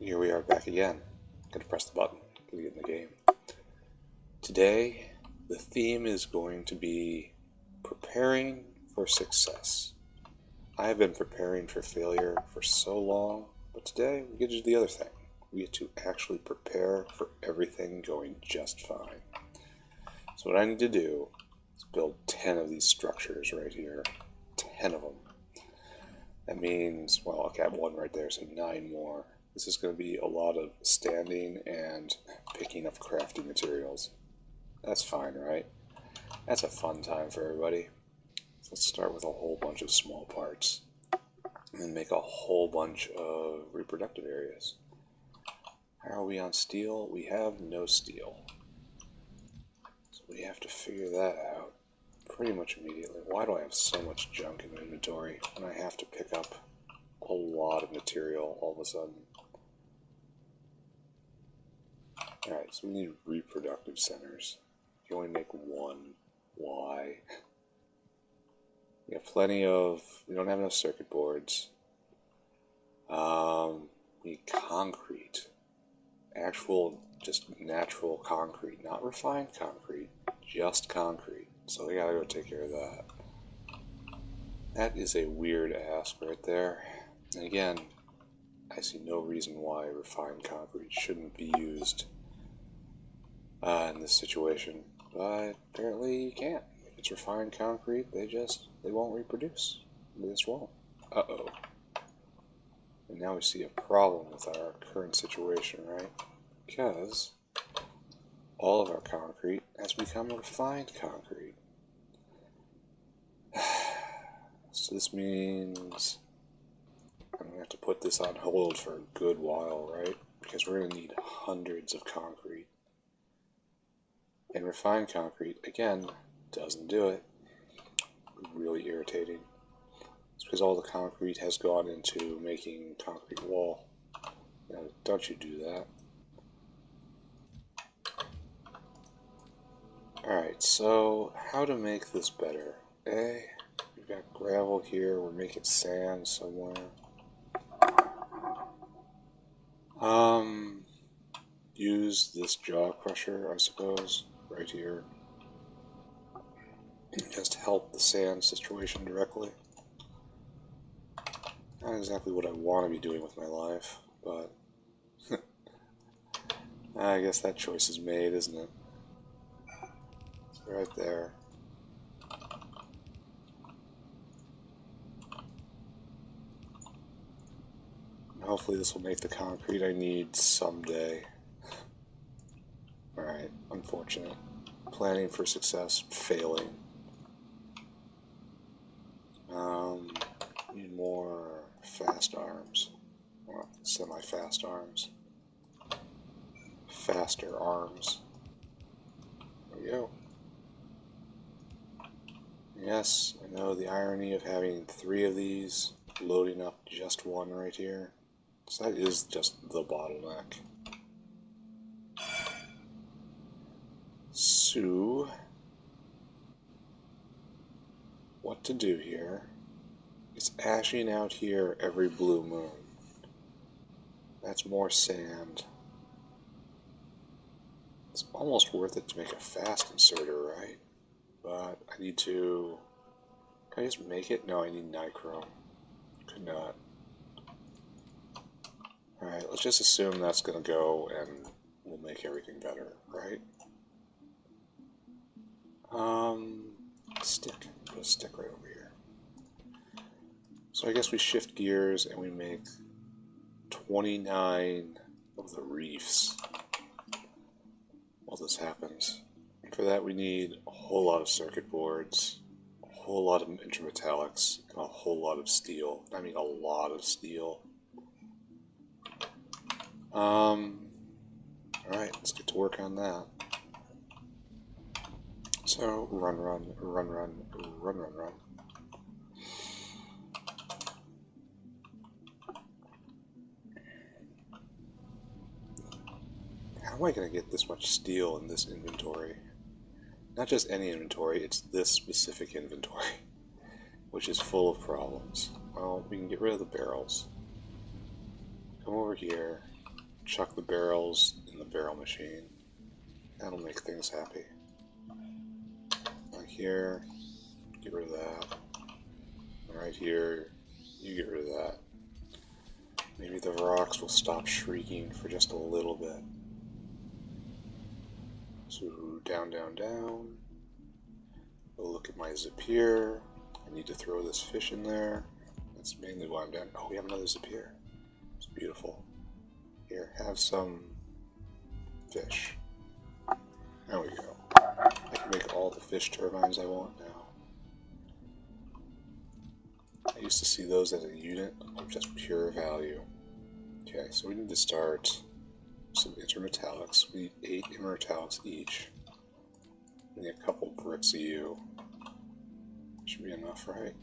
here we are back again. Gotta press the button to get in the game. Today, the theme is going to be preparing for success. I have been preparing for failure for so long, but today we get to do the other thing. We get to actually prepare for everything going just fine. So what I need to do is build 10 of these structures right here. 10 of them. That means, well, okay, I have one right there, so 9 more. This is going to be a lot of standing and picking up crafting materials. That's fine, right? That's a fun time for everybody. So let's start with a whole bunch of small parts and then make a whole bunch of reproductive areas. How are we on steel? We have no steel. So we have to figure that out pretty much immediately. Why do I have so much junk in inventory when I have to pick up a lot of material all of a sudden? Alright, so we need reproductive centers. You only make one. Why? We have plenty of... we don't have enough circuit boards. We need concrete. Actual, just natural concrete. Not refined concrete. Just concrete. So we gotta go take care of that. That is a weird ask right there. And again, I see no reason why refined concrete shouldn't be used in this situation. But apparently you can't. If it's refined concrete, they won't reproduce. They just won't. Uh-oh. And now we see a problem with our current situation, right? Because all of our concrete has become refined concrete. So this means I'm going to have to put this on hold for a good while, right? Because we're going to need hundreds of concrete. And refined concrete, again, doesn't do it. Really irritating. It's because all the concrete has gone into making concrete wall. Now, don't you do that. Alright, so how to make this better? We've got gravel here, we're making sand somewhere. Use this jaw crusher, I suppose, right here. Just to help the sand situation directly. Not exactly what I want to be doing with my life, but I guess that choice is made, isn't it? It's right there. Hopefully this will make the concrete I need someday. Alright, unfortunate. Planning for success, failing. Need more fast arms. Well, semi-fast arms. Faster arms. There we go. Yes, I know the irony of having 3 of these, loading up just one right here. So that is just the bottleneck. So, what to do here? It's ashing out here every blue moon. That's more sand. It's almost worth it to make a fast inserter, right? But I need to... can I just make it? No, I need nichrome. Could not. Alright, let's just assume that's going to go and we'll make everything better, right? Stick. Put a stick right over here. So I guess we shift gears and we make 29 of the reefs while this happens. And for that we need a whole lot of circuit boards, a whole lot of intermetallics, and a whole lot of steel. I mean a lot of steel. Alright, let's get to work on that. So, run. How am I going to get this much steel in this inventory? Not just any inventory, it's this specific inventory, which is full of problems. Well, we can get rid of the barrels. Come over here. chuck the barrels in the barrel machine. That'll make things happy. Right here, get rid of that. Right here, you get rid of that. Maybe the rocks will stop shrieking for just a little bit. So down, down, down. We'll look at my Zipir. I need to throw this fish in there. That's mainly why I'm down. Oh, we have another Zipir. It's beautiful. Here, have some fish. There we go. I can make all the fish turbines I want now. I used to see those as a unit of just pure value. Okay, so we need to start some intermetallics. We need 8 intermetallics each. We need a couple bricks of you. Should be enough, right?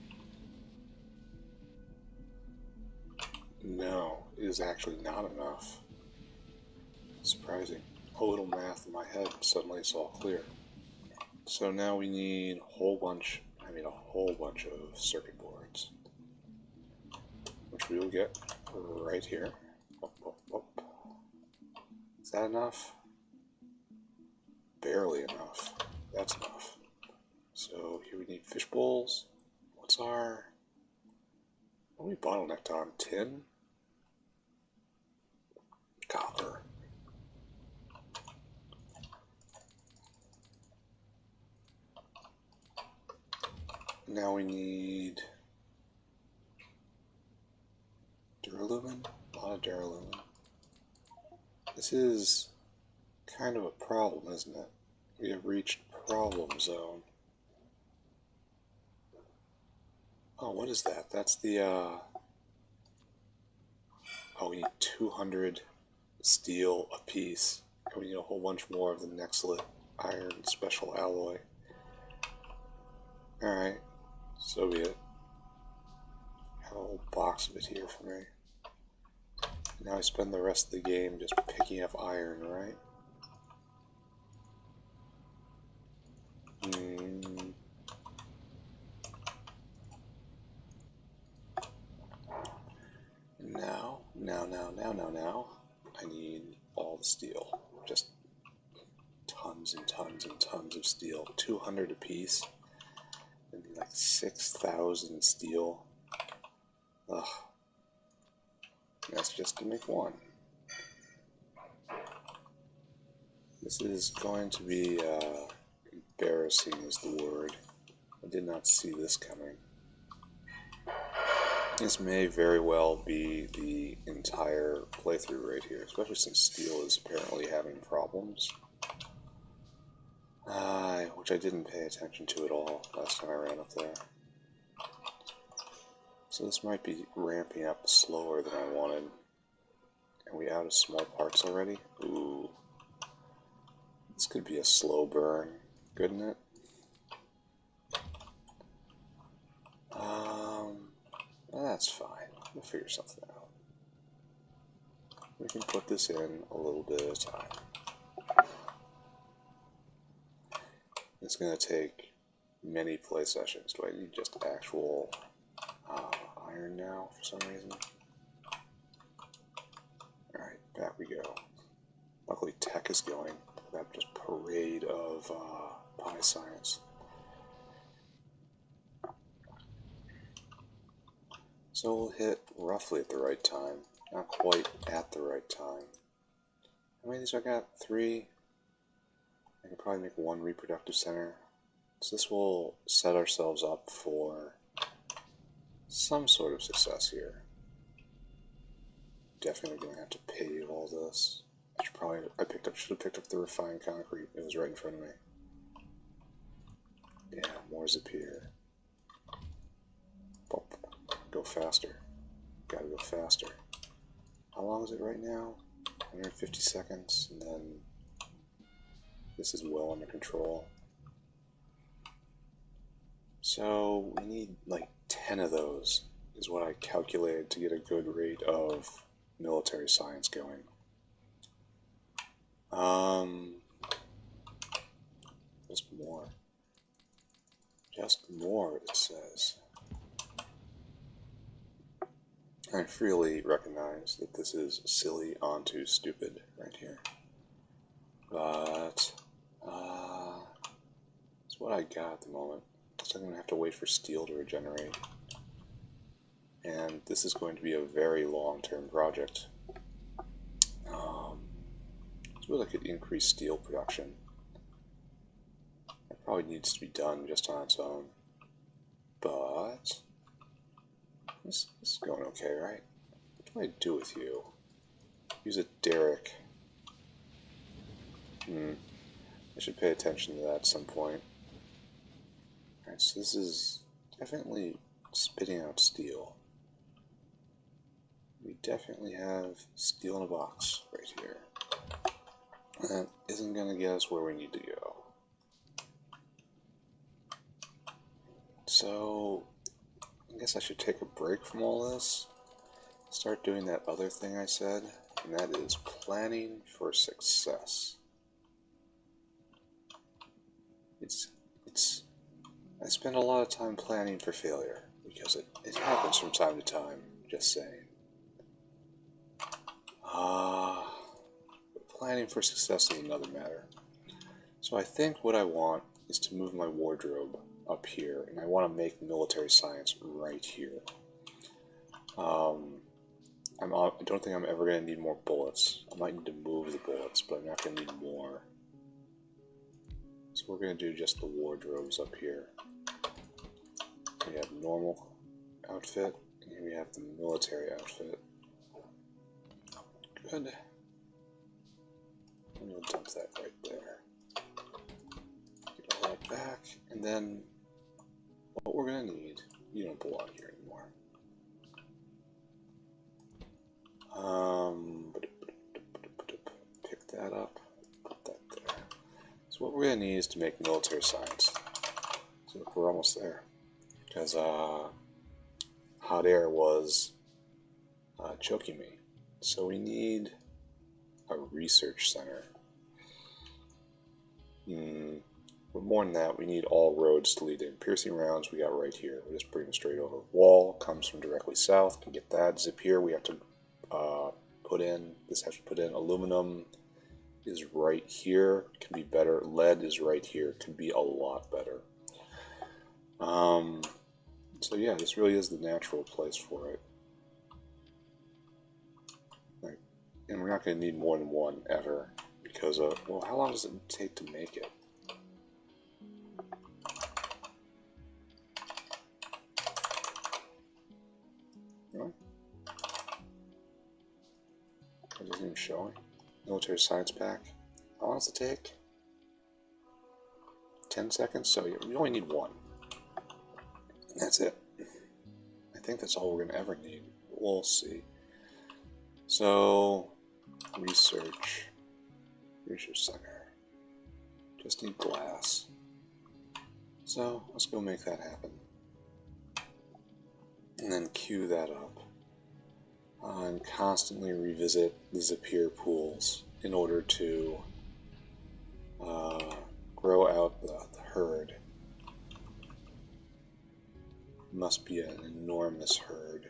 No, it is actually not enough. Surprising. A little math in my head, suddenly it's all clear. So now we need a whole bunch of circuit boards, which we will get right here. Is that enough? Barely enough. That's enough. So here we need fish bowls. What are we bottlenecked on? Tin? Copper. Now we need duralumin. A lot of duralumin. This is kind of a problem, isn't it? We have reached problem zone. Oh, what is that? That's the, oh, we need 200 steel apiece. And we need a whole bunch more of the Nexlet iron special alloy. Alright, so be it. Have a whole box of it here for me. Now I spend the rest of the game just picking up iron, right? Now. I need all the steel. Just tons and tons and tons of steel. 200 apiece. I need like 6,000 steel. Ugh. That's just to make one. This is going to be embarrassing is the word. I did not see this coming. This may very well be the entire playthrough right here, especially since steel is apparently having problems. Which I didn't pay attention to at all last time I ran up there. So this might be ramping up slower than I wanted. Are we out of small parts already? Ooh. This could be a slow burn, couldn't it? That's fine. We'll figure something out. We can put this in a little bit at a time. It's going to take many play sessions. Do I need just actual iron now for some reason? Alright, back we go. Luckily tech is going. That just parade of pie science. So we'll hit roughly at the right time. Not quite at the right time. How many of these I got? 3. I can probably make 1 reproductive center. So this will set ourselves up for some sort of success here. Definitely going to have to pave all this. Should have picked up the refined concrete. It was right in front of me. Yeah, more Zipir. Go faster. Gotta go faster. How long is it right now? 150 seconds, and then this is well under control. So we need like 10 of those is what I calculated to get a good rate of military science going. Just more. Just more, it says. I freely recognize that this is silly onto stupid right here. But, it's what I got at the moment. So I'm going to have to wait for steel to regenerate. And this is going to be a very long-term project. So I could increase steel production. That probably needs to be done just on its own. But this is going okay, right? What do I do with you? Use a derrick. I should pay attention to that at some point. Alright, so this is definitely spitting out steel. We definitely have steel in a box right here. That isn't going to get us where we need to go. So, I guess I should take a break from all this. Start doing that other thing I said, and that is planning for success. I spend a lot of time planning for failure, because it happens from time to time, just saying. Planning for success is another matter. So I think what I want is to move my wardrobe up here, and I want to make military science right here. I don't think I'm ever going to need more bullets. I might need to move the bullets, but I'm not going to need more. So we're going to do just the wardrobes up here. We have normal outfit, and here we have the military outfit. Good. I'm going to dump that right there. Get all that back, and then what we're going to need, you don't belong here anymore. Pick that up, put that there. So what we're going to need is to make military science. So we're almost there. Because hot air was choking me. So we need a research center. But more than that, we need all roads to lead in. Piercing rounds we got right here. We're just bring them straight over. Wall comes from directly south. Can get that. Zipir we have to put in. This has to put in. Aluminum is right here. Can be better. Lead is right here. Can be a lot better. So yeah, this really is the natural place for it. And we're not going to need more than one ever, because well, how long does it take to make it? Really? It isn't even showing. Military science pack. How long does it take? 10 seconds? So you only need one. And that's it. I think that's all we're going to ever need. We'll see. So, research center. Just need glass. So, let's go make that happen. And then queue that up. And constantly revisit the Zipir pools in order to grow out the herd. Must be an enormous herd.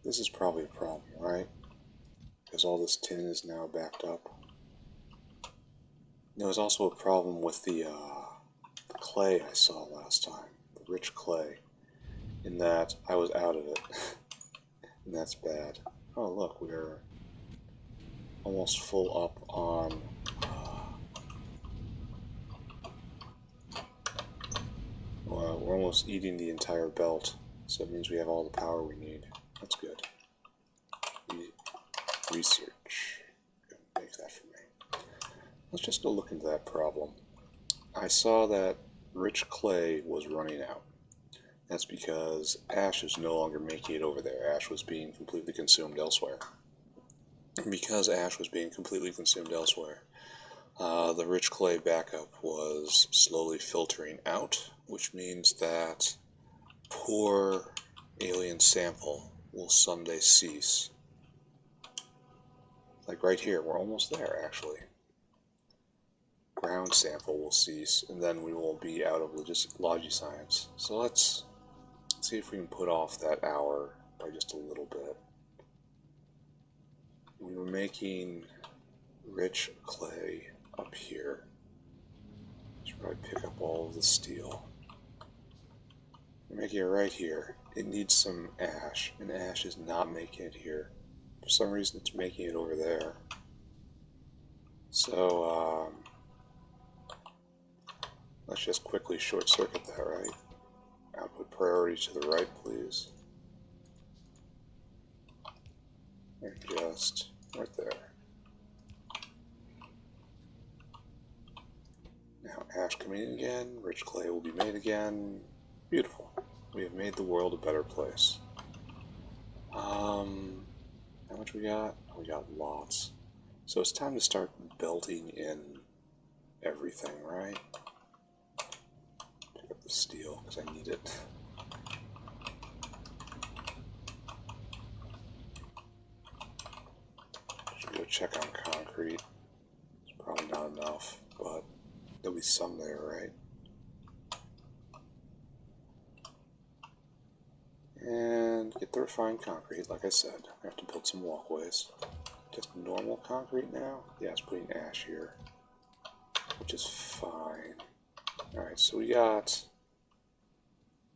This is probably a problem, right? Because all this tin is now backed up. There was also a problem with the clay I saw last time, the rich clay, in that I was out of it, and that's bad. Oh look, we're almost full up on well, we're almost eating the entire belt, so it means we have all the power we need. That's good. Research. Make that for me. Let's just go look into that problem. I saw that rich clay was running out. That's because ash is no longer making it over there. Ash was being completely consumed elsewhere. And because ash was being completely consumed elsewhere, the rich clay backup was slowly filtering out, which means that poor alien sample will someday cease. Like right here, we're almost there actually. ground sample will cease, and then we will be out of logi science. So let's see if we can put off that hour by just a little bit. We were making rich clay up here. Should probably pick up all of the steel. We're making it right here. It needs some ash, and ash is not making it here. For some reason, it's making it over there. So, let's just quickly short circuit that, right? Output priority to the right, please. And just right there. Now ash coming in again, rich clay will be made again. Beautiful. We have made the world a better place. How much we got? We got lots. So it's time to start belting in everything, right? Pick up the steel because I need it. Should go check on concrete. It's probably not enough, but there'll be some there, right? And get the refined concrete, like I said. I have to build some walkways. Just normal concrete now? Yeah, it's putting ash here, which is fine. Alright, so we got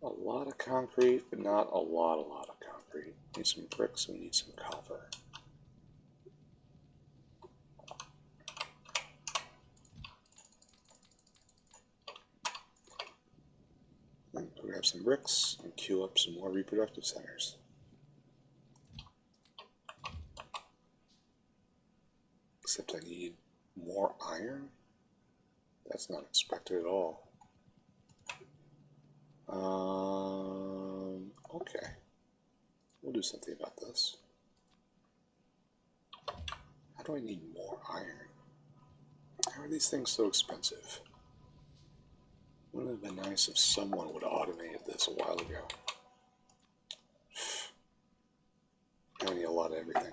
a lot of concrete, but not a lot of concrete. We need some bricks, we need some copper. And grab some bricks and queue up some more reproductive centers. Except I need more iron? That's not expected at all. Okay. We'll do something about this. How do I need more iron? How are these things so expensive? Wouldn't it have been nice if someone would have automated this a while ago? I need a lot of everything.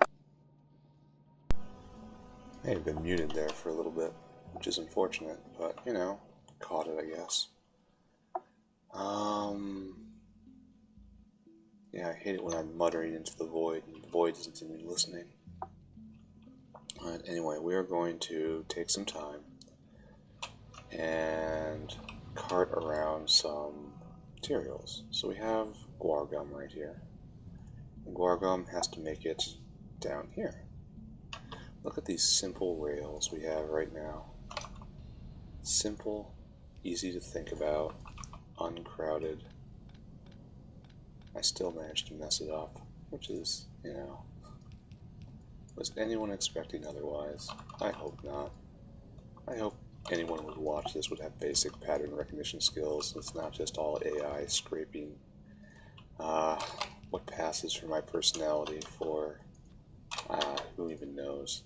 I have been muted there for a little bit, which is unfortunate, but, you know, caught it, I guess. Yeah, I hate it when I'm muttering into the void, and the void isn't even listening. But anyway, we are going to take some time and cart around some materials. So we have guar gum right here. And guar gum has to make it down here. Look at these simple rails we have right now. Simple, easy to think about, uncrowded. I still managed to mess it up, which is, you know, was anyone expecting otherwise? I hope not. I hope anyone who would watch this would have basic pattern recognition skills. It's not just all AI scraping what passes for my personality for who even knows.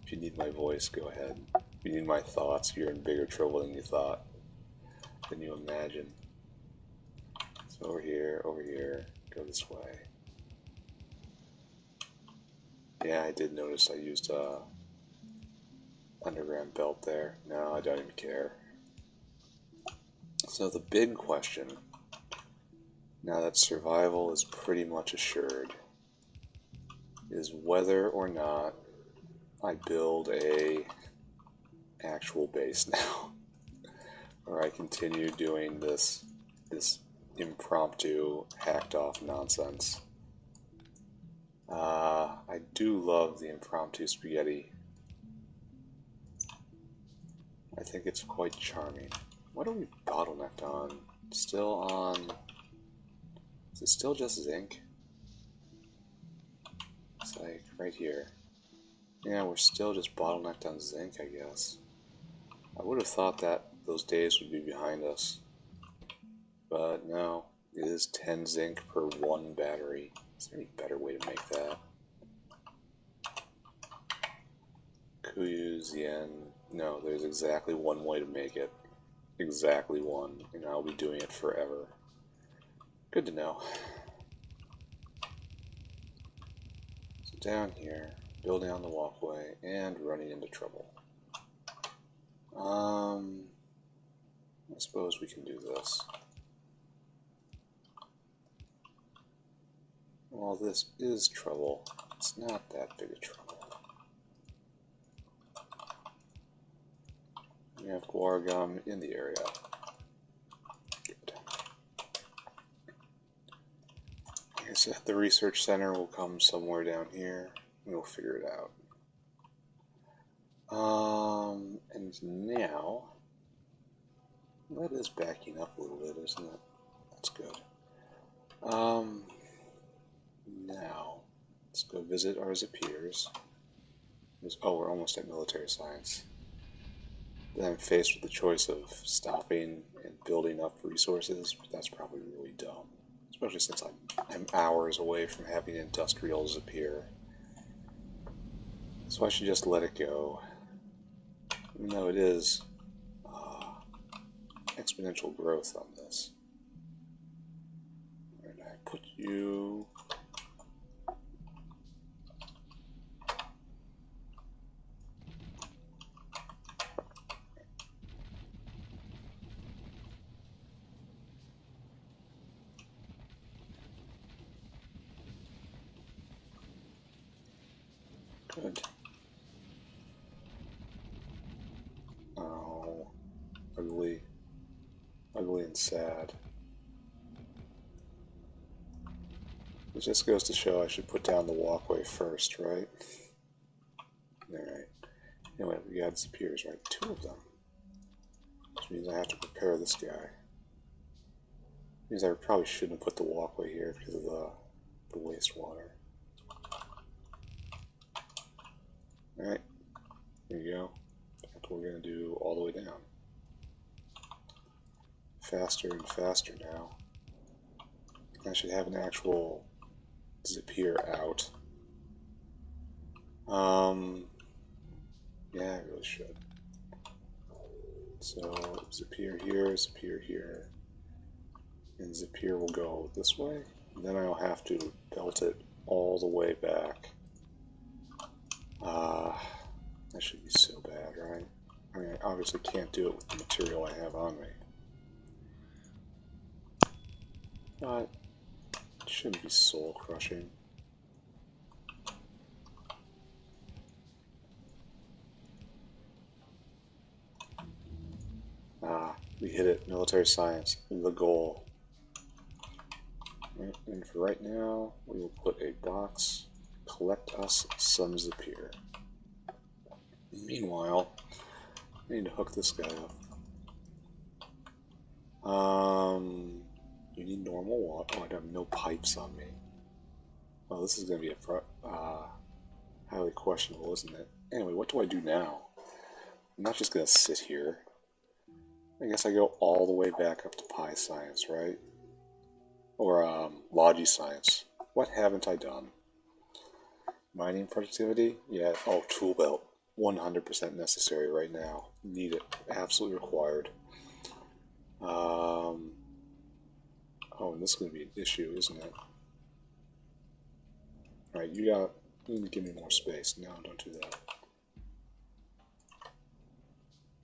If you need my voice, go ahead. If you need my thoughts, you're in bigger trouble than you thought, than you imagine. So over here, go this way. Yeah, I did notice I used underground belt there. No, I don't even care. So the big question, now that survival is pretty much assured, is whether or not I build a actual base now, or I continue doing this impromptu, hacked off nonsense. I do love the impromptu spaghetti. I think it's quite charming. What are we bottlenecked on? Still on... Is it still just zinc? It's like right here. Yeah, we're still just bottlenecked on zinc, I guess. I would have thought that those days would be behind us. But no, it is 10 zinc per 1 battery. Is there any better way to make that? Kuyu, Zien. No, there's exactly one way to make it. Exactly one. And I'll be doing it forever. Good to know. So down here, building on the walkway, and running into trouble. I suppose we can do this. Well, this is trouble. It's not that big a trouble. We have guar gum in the area. Good. Like I said, the research center will come somewhere down here. We'll figure it out. And now, that is backing up a little bit, isn't it? That's good. Now, let's go visit our Zipirs. Oh, we're almost at military science. Then I'm faced with the choice of stopping and building up resources, but that's probably really dumb. Especially since I'm hours away from having industrial Zipir. So I should just let it go. Even though it is exponential growth on this. Where did I put you? Good. Oh, ugly. Ugly and sad. It just goes to show I should put down the walkway first, right? Alright. Anyway, we got Zipirs, right? 2 of them. Which means I have to prepare this guy. Means I probably shouldn't have put the walkway here because of the wastewater. Alright, here you go. That's what we're going to do all the way down. Faster and faster now. I should have an actual Zipir out. Yeah, I really should. So, Zipir here, and Zipir will go this way. And then I'll have to belt it all the way back. That should be so bad, right? I mean, I obviously can't do it with the material I have on me. But it shouldn't be soul crushing. We hit it. Military science, the goal. Right, and for right now, we will put a box. Collect us some Zipir. Meanwhile, I need to hook this guy up. You need normal water. Oh, I have no pipes on me. Well, this is going to be highly questionable, isn't it? Anyway, what do I do now? I'm not just going to sit here. I guess I go all the way back up to Pi Science, right? Or Logi Science. What haven't I done? Mining productivity? Yeah. Oh, tool belt. 100% necessary right now. Need it. Absolutely required. Oh, and this is going to be an issue, isn't it? Alright, you need to give me more space. No, don't do that.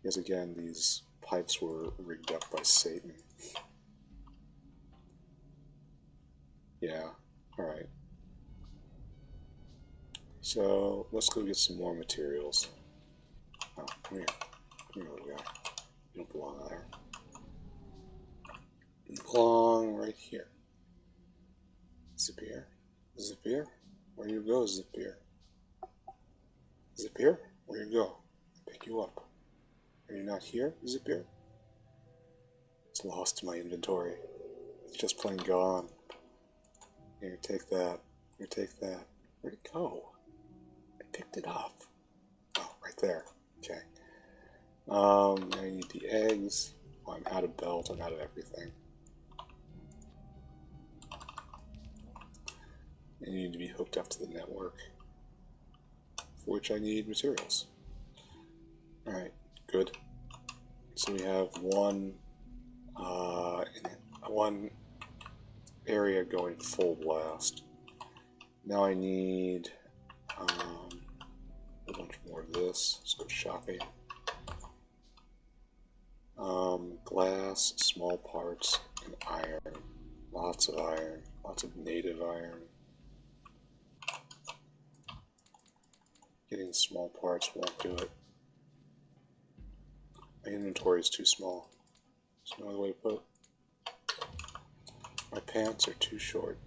Because again, these pipes were rigged up by Satan. Yeah, alright. So, let's go get some more materials. Oh, come here. Come here, little guy. You don't belong there. You belong right here. Zipir? Zipir? Where you go, Zipir? Zipir? Where you go? Pick you up. Are you not here, Zipir? It's lost to my inventory. It's just plain gone. Here, take that. Here, take that. Where'd it go? I picked it up. Oh, right there. Okay. Now I need the eggs. Well, I'm out of belt. I'm out of everything. I need to be hooked up to the network, for which I need materials. Alright, good. So we have one area going full blast. Now I need a bunch more of this. Let's go shopping. Glass, small parts, and iron. Lots of native iron. Getting small parts won't do it. My inventory is too small. There's no other way to put it. My pants are too short.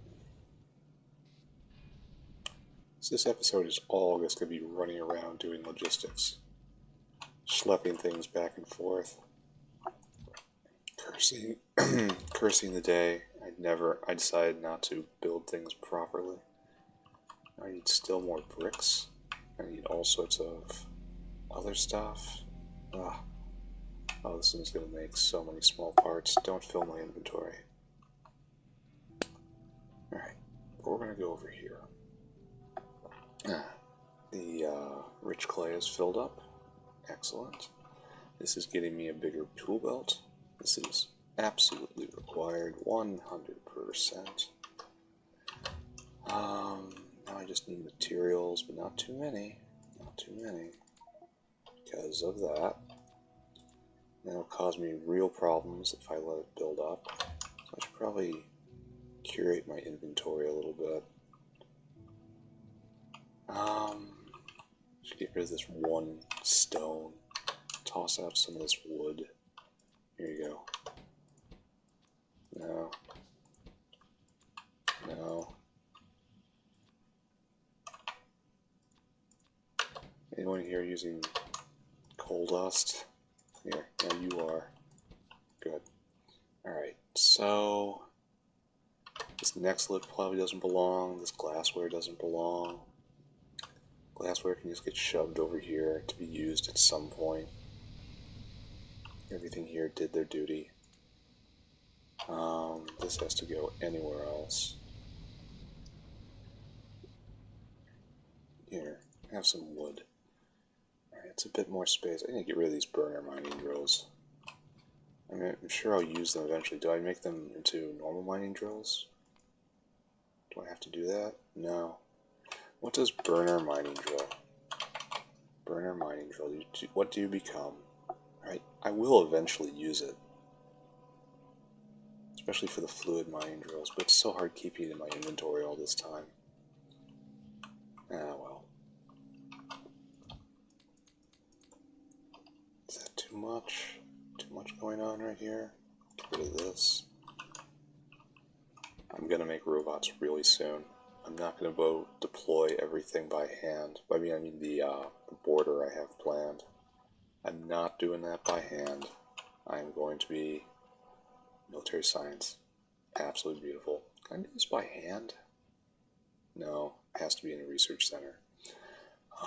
So this episode is all just going to be running around doing logistics. Schlepping things back and forth. Cursing the day. I decided not to build things properly. I need still more bricks. I need all sorts of other stuff. Oh, this thing's going to make so many small parts. Don't fill my inventory. Alright, we're going to go over here. The rich clay is filled up. Excellent. This is getting me a bigger tool belt. This is absolutely required, 100%. Now I just need materials, but not too many. Not too many. Because of that. That'll cause me real problems if I let it build up. So I should probably curate my inventory a little bit. Should get rid of this one stone. Toss out some of this wood. Here you go. No. No. Anyone here using coal dust? Here, now you are. Good. Alright, so this next lid probably doesn't belong. This glassware doesn't belong. Glassware can just get shoved over here to be used at some point. Everything here did their duty. This has to go anywhere else. Here, have some wood. Alright, it's a bit more space. I need to get rid of these burner mining drills. I mean, I'm sure I'll use them eventually. Do I make them into normal mining drills? Do I have to do that? No. What does burner mining drill? Burner mining drill. What do you become? Right? I will eventually use it. Especially for the fluid mining drills, but it's so hard keeping it in my inventory all this time. Ah, well. Is that too much? Too much going on right here? Get rid of this. I'm gonna make robots really soon. I'm not gonna go deploy everything by hand. I mean the border I have planned. I'm not doing that by hand. I'm going to be military science. Absolutely beautiful. Can I do this by hand? No, it has to be in a research center.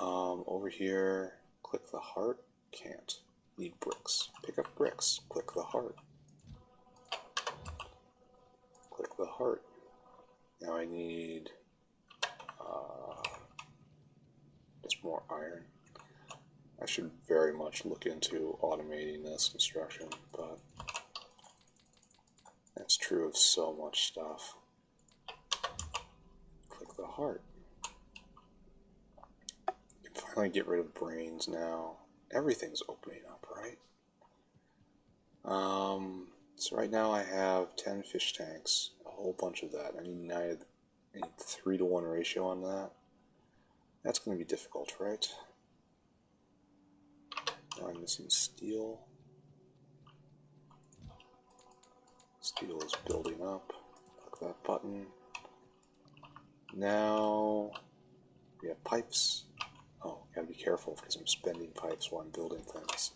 Over here, click the heart. Can't. Need bricks. Pick up bricks. Click the heart. Click the heart. Now I need just more iron. I should very much look into automating this construction, but that's true of so much stuff. Click the heart. You can finally get rid of brains now. Everything's opening up, right? So right now I have 10 fish tanks, a whole bunch of that. I need 3-to-1 ratio on that. That's going to be difficult, right? Now I'm missing steel. Steel is building up. Click that button. Now we have pipes. Oh, gotta be careful because I'm spending pipes while I'm building things.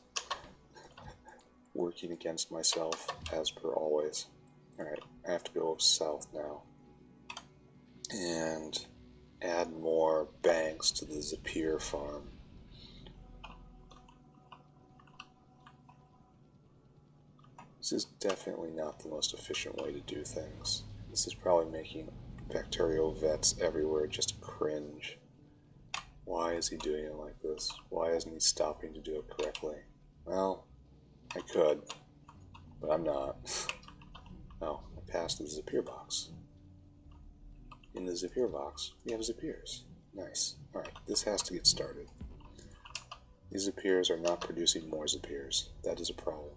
Working against myself, as per always. Alright, I have to go south now. And add more banks to the Zipir farm. This is definitely not the most efficient way to do things. This is probably making Factorio vets everywhere just cringe. Why is he doing it like this? Why isn't he stopping to do it correctly? Well, I could, but I'm not. Oh, I passed the Zipir box. In the Zipir box, we have Zipirs. Nice. Alright, this has to get started. These Zipirs are not producing more Zipirs. That is a problem.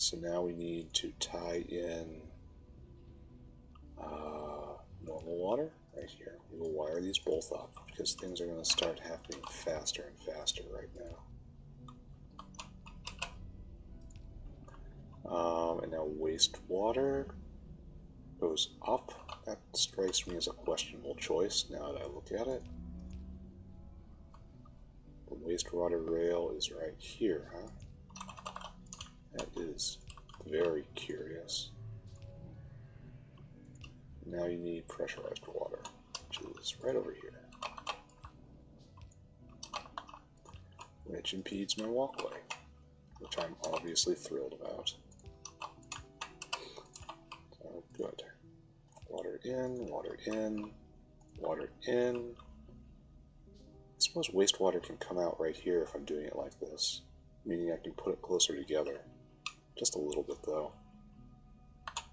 So now we need to tie in normal water right here. We will wire these both up because things are going to start happening faster and faster right now. And now wastewater goes up. That strikes me as a questionable choice now that I look at it. The wastewater rail is right here, huh? That is very curious. Now you need pressurized water, which is right over here, which impedes my walkway, which I'm obviously thrilled about. So good. Water in, water in, water in. I suppose wastewater can come out right here if I'm doing it like this, meaning I can put it closer together. Just a little bit though.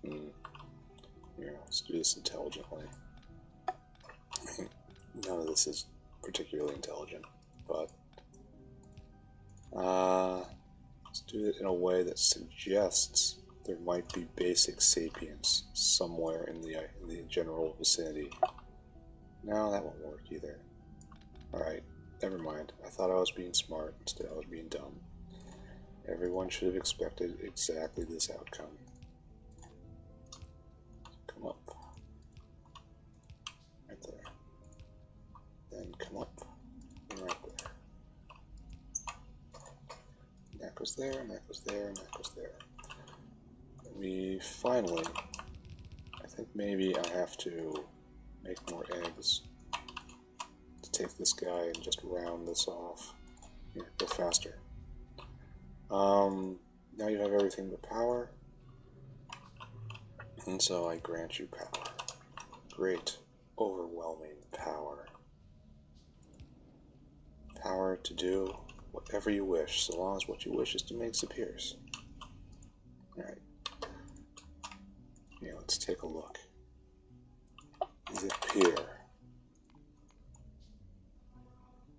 Yeah, let's do this intelligently. None of this is particularly intelligent, but let's do it in a way that suggests there might be basic sapience somewhere in the general vicinity. No, that won't work either. Alright, never mind. I thought I was being smart, instead I was being dumb. Everyone should have expected exactly this outcome. Come up. Right there. Then come up. And right there. And that goes there, and that goes there, and that goes there. And we finally, I think maybe I have to make more eggs to take this guy and just round this off. Here, go faster. Now you have everything but power. And so I grant you power. Great, overwhelming power. Power to do whatever you wish, so long as what you wish is to make Zipirs. Alright. Yeah, let's take a look. Zipir.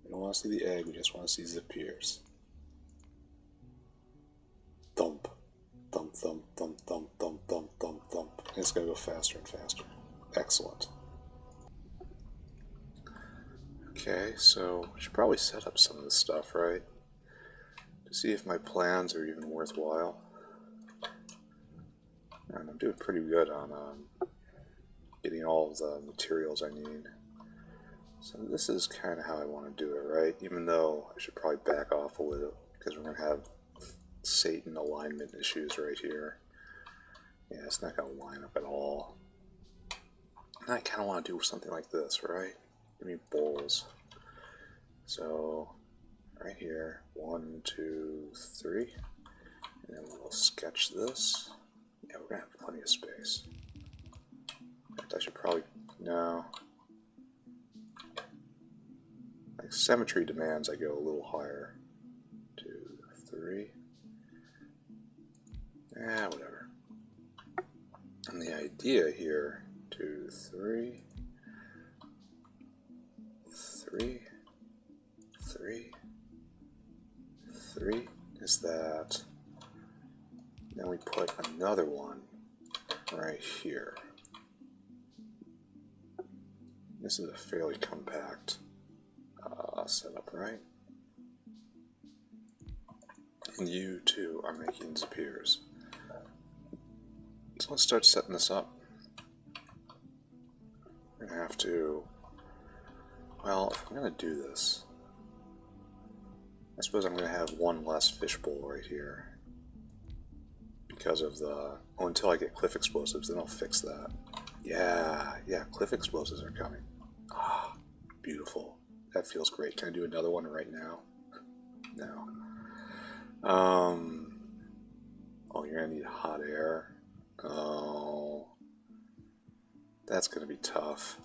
We don't want to see the egg, we just want to see Zipirs. Thump. Thump, thump, thump, thump, thump, thump, thump, thump. And it's going to go faster and faster. Excellent. Okay, so I should probably set up some of this stuff, right? To see if my plans are even worthwhile. And I'm doing pretty good on getting all of the materials I need. So this is kind of how I want to do it, right? Even though I should probably back off a little, because we're going to have Satan alignment issues right here. Yeah, it's not going to line up at all. And I kind of want to do something like this, right? Give me bowls. So, right here, 1, 2, 3. And then we'll sketch this. Yeah, we're going to have plenty of space. In fact, I should probably, no. Like symmetry demands I go a little higher. 2, 3. Whatever. And the idea here, 2, 3, 3, 3, 3, is that then we put another one right here. This is a fairly compact setup, right? And you too are making Zipirs. So let's start setting this up. We're going to have to, well, if I'm going to do this, I suppose I'm going to have one less fishbowl right here. Because of the, oh, until I get cliff explosives, then I'll fix that. Yeah, cliff explosives are coming. Ah, beautiful. That feels great. Can I do another one right now? No. Oh, you're going to need hot air. Oh, that's going to be tough.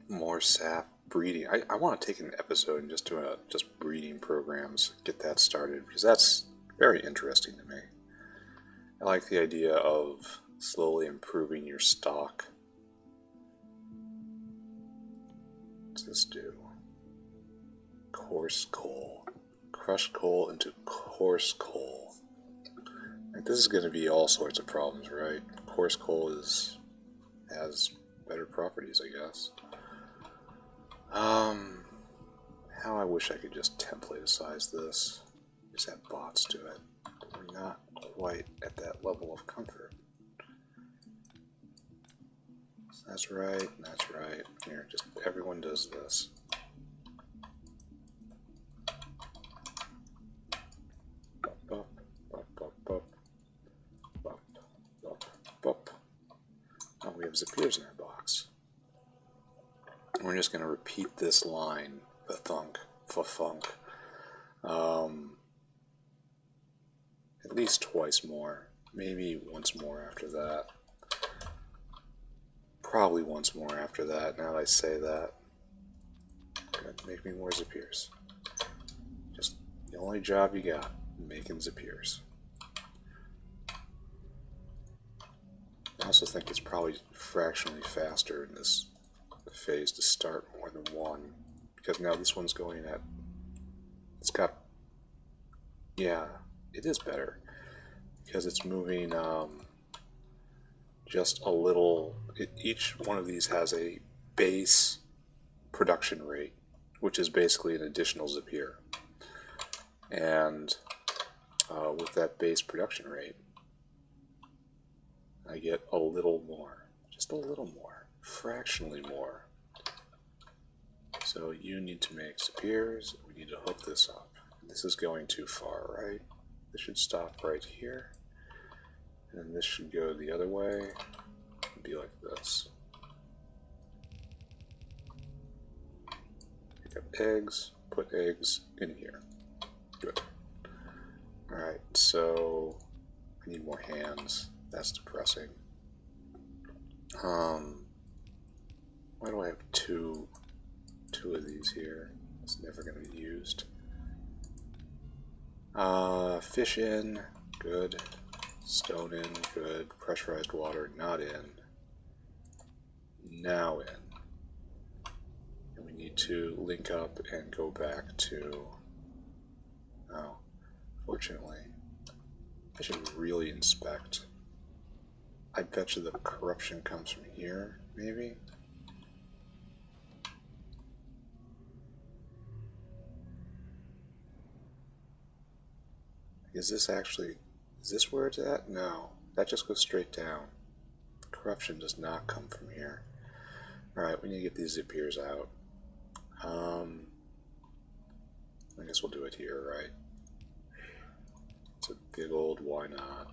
More sap breeding. I want to take an episode and just do just breeding programs, get that started, because that's very interesting to me. I like the idea of slowly improving your stock. What's this do? Coarse coal. crushed coal into coarse coal. Like, this is going to be all sorts of problems, right? Coarse coal has better properties, I guess. How I wish I could just template-size this. Just add bots to it. We're not quite at that level of comfort. So that's right, that's right. Here, just everyone does this. Bop, bop, bop, bop, bop. Bop, bop, bop. Oh, we have Zipirs in our box. We're just going to repeat this line, the thunk, fa-funk, at least twice more, maybe once more after that. Probably once more after that, now that I say that. Good, make me more Zipirs. Just the only job you got, making Zipirs. I also think it's probably fractionally faster in this phase to start more than one, because now this one's going at, it's got, yeah, it is better because it's moving just a little. Each one of these has a base production rate, which is basically an additional Zipir, and with that base production rate I get a little more, just a little more, fractionally more. So you need to make Zipirs, we need to hook this up. This is going too far, right? This should stop right here, and this should go the other way and be like this. Pick up eggs, put eggs in here. Good. Alright, so I need more hands. That's depressing. Why do I have two of these here? It's never going to be used. Fish in, good. Stone in, good. Pressurized water, not in. Now in. And we need to link up and go back to... Oh, fortunately. I should really inspect. I bet you the corruption comes from here, maybe? Is this actually, is this where it's at? No, that just goes straight down. Corruption does not come from here. Alright, we need to get these Zipirs out. I guess we'll do it here, right? It's a big old why not.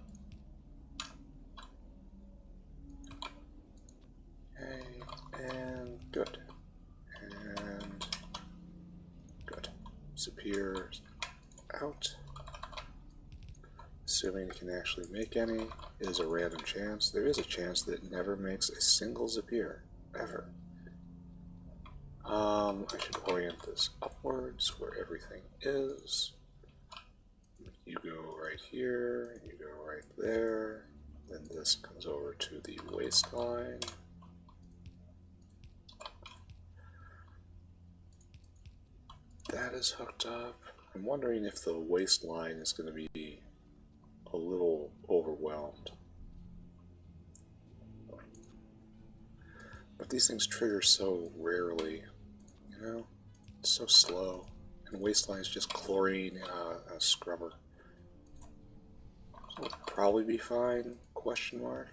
Okay, and good. And good. Zipirs out. Assuming it can actually make any, it is a random chance. There is a chance that it never makes a single Zipir, ever. I should orient this upwards where everything is. You go right here, you go right there, then this comes over to the waistline. That is hooked up. I'm wondering if the waistline is going to be a little overwhelmed. But these things trigger so rarely, you know? It's so slow. And waistline is just chlorine and a scrubber. So it'll probably be fine, question mark.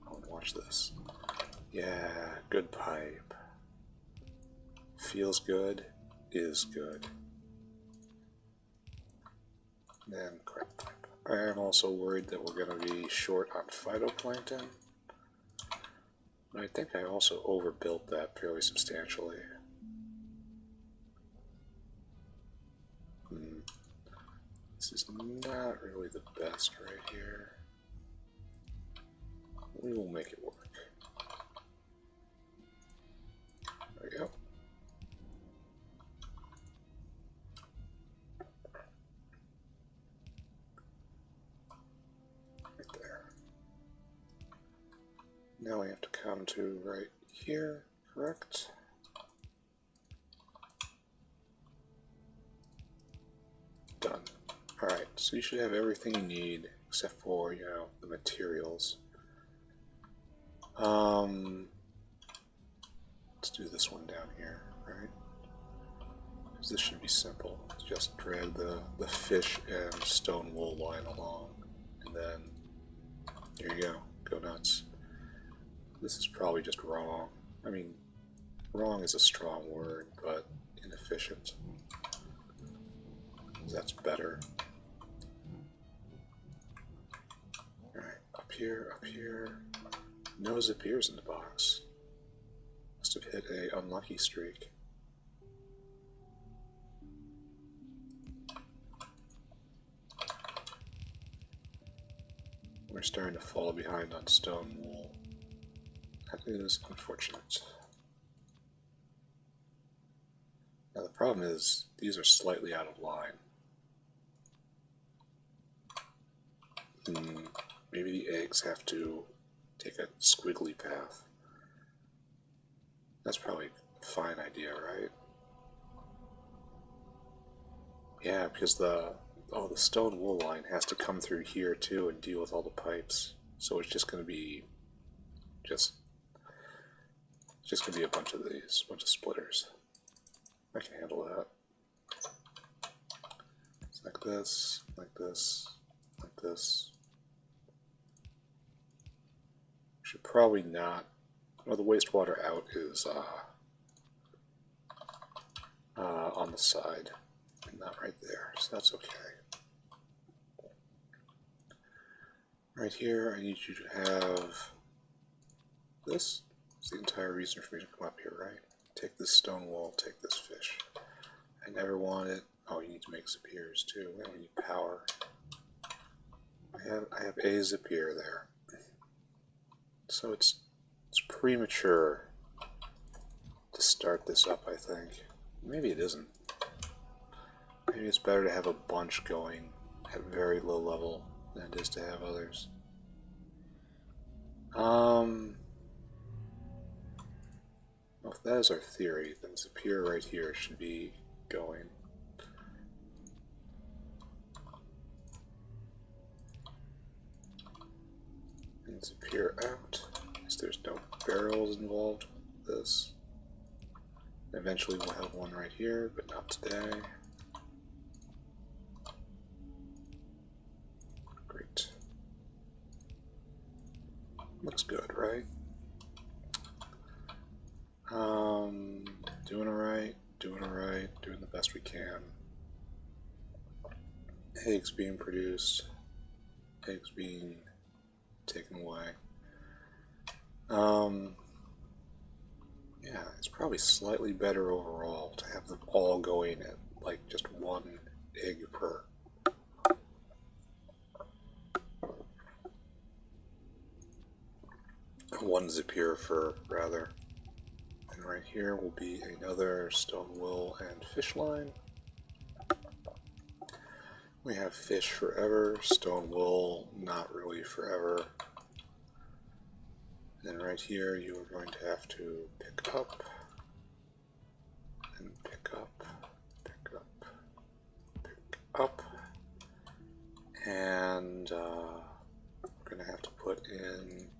Oh, and watch this. Yeah, good pipe. Feels good, is good. Then crap pipe. I am also worried that we're going to be short on phytoplankton. But I think I also overbuilt that fairly substantially. This is not really the best right here. We will make it work. There we go. Right there. Now we have to come to right here, correct? So you should have everything you need except for, you know, the materials. Let's do this one down here, right? Because this should be simple. Just drag the fish and stone wool line along, and then here you go. Go nuts. This is probably just wrong. I mean, wrong is a strong word, but inefficient. That's better. Alright, up here, up here. No Zipirs in the box. Must have hit a unlucky streak. We're starting to fall behind on stone wool. That is unfortunate. Now the problem is, these are slightly out of line. Maybe the eggs have to take a squiggly path. That's probably a fine idea, right? Yeah, because the stone wool line has to come through here too and deal with all the pipes. So it's just going to be just going to be a bunch of these, bunch of splitters. I can handle that. It's like this, like this, like this. Should probably not. Well, the wastewater out is on the side, and not right there, so that's okay. Right here, I need you to have this. It's the entire reason for me to come up here, right? Take this stone wall, take this fish. I never wanted. Oh, you need to make Zipirs too. We need power. I have a Zipir there, so it's premature to start this up. I think maybe it isn't. Maybe it's better to have a bunch going at very low level than it is to have others. Well, if that is our theory, then Zipir right here should be going. And Zipir out, because there's no barrels involved with this. Eventually we'll have one right here, but not today. Great. Looks good, right? Doing alright, doing the best we can. Eggs being produced, eggs being taken away. Yeah, it's probably slightly better overall to have them all going at like just one egg per. One Zipir fur, rather. And right here will be another stone wool and fish line. We have fish forever, stone wool not really forever. And right here you are going to have to pick up, and pick up, pick up, pick up, and we're going to have to put in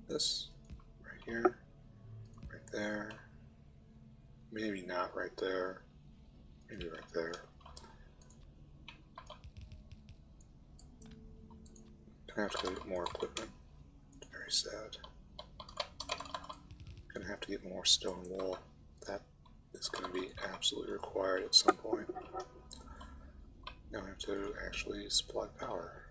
this right here, right there, maybe not right there, maybe right there. Gonna have to go get more equipment. It's very sad. Gonna have to get more stone wool. That is gonna be absolutely required at some point. Now I have to actually supply power.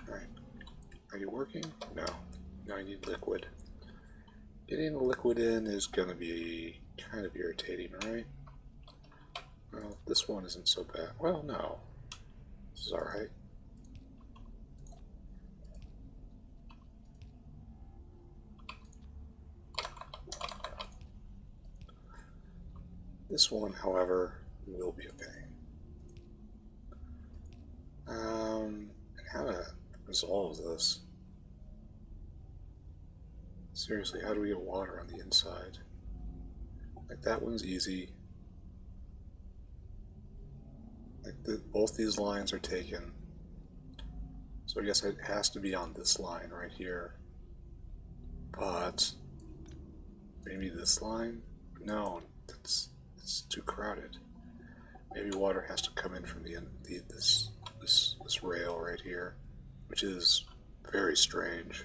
Alright. Are you working? No. Now I need liquid. Getting the liquid in is gonna be kind of irritating, right? Well, this one isn't so bad. Well, no. This is alright. This one, however, will be a pain. And how to resolve this? Seriously, how do we get water on the inside? Like, that one's easy. Like, both these lines are taken. So I guess it has to be on this line right here. But maybe this line? No, it's too crowded. Maybe water has to come in from this rail right here, which is very strange.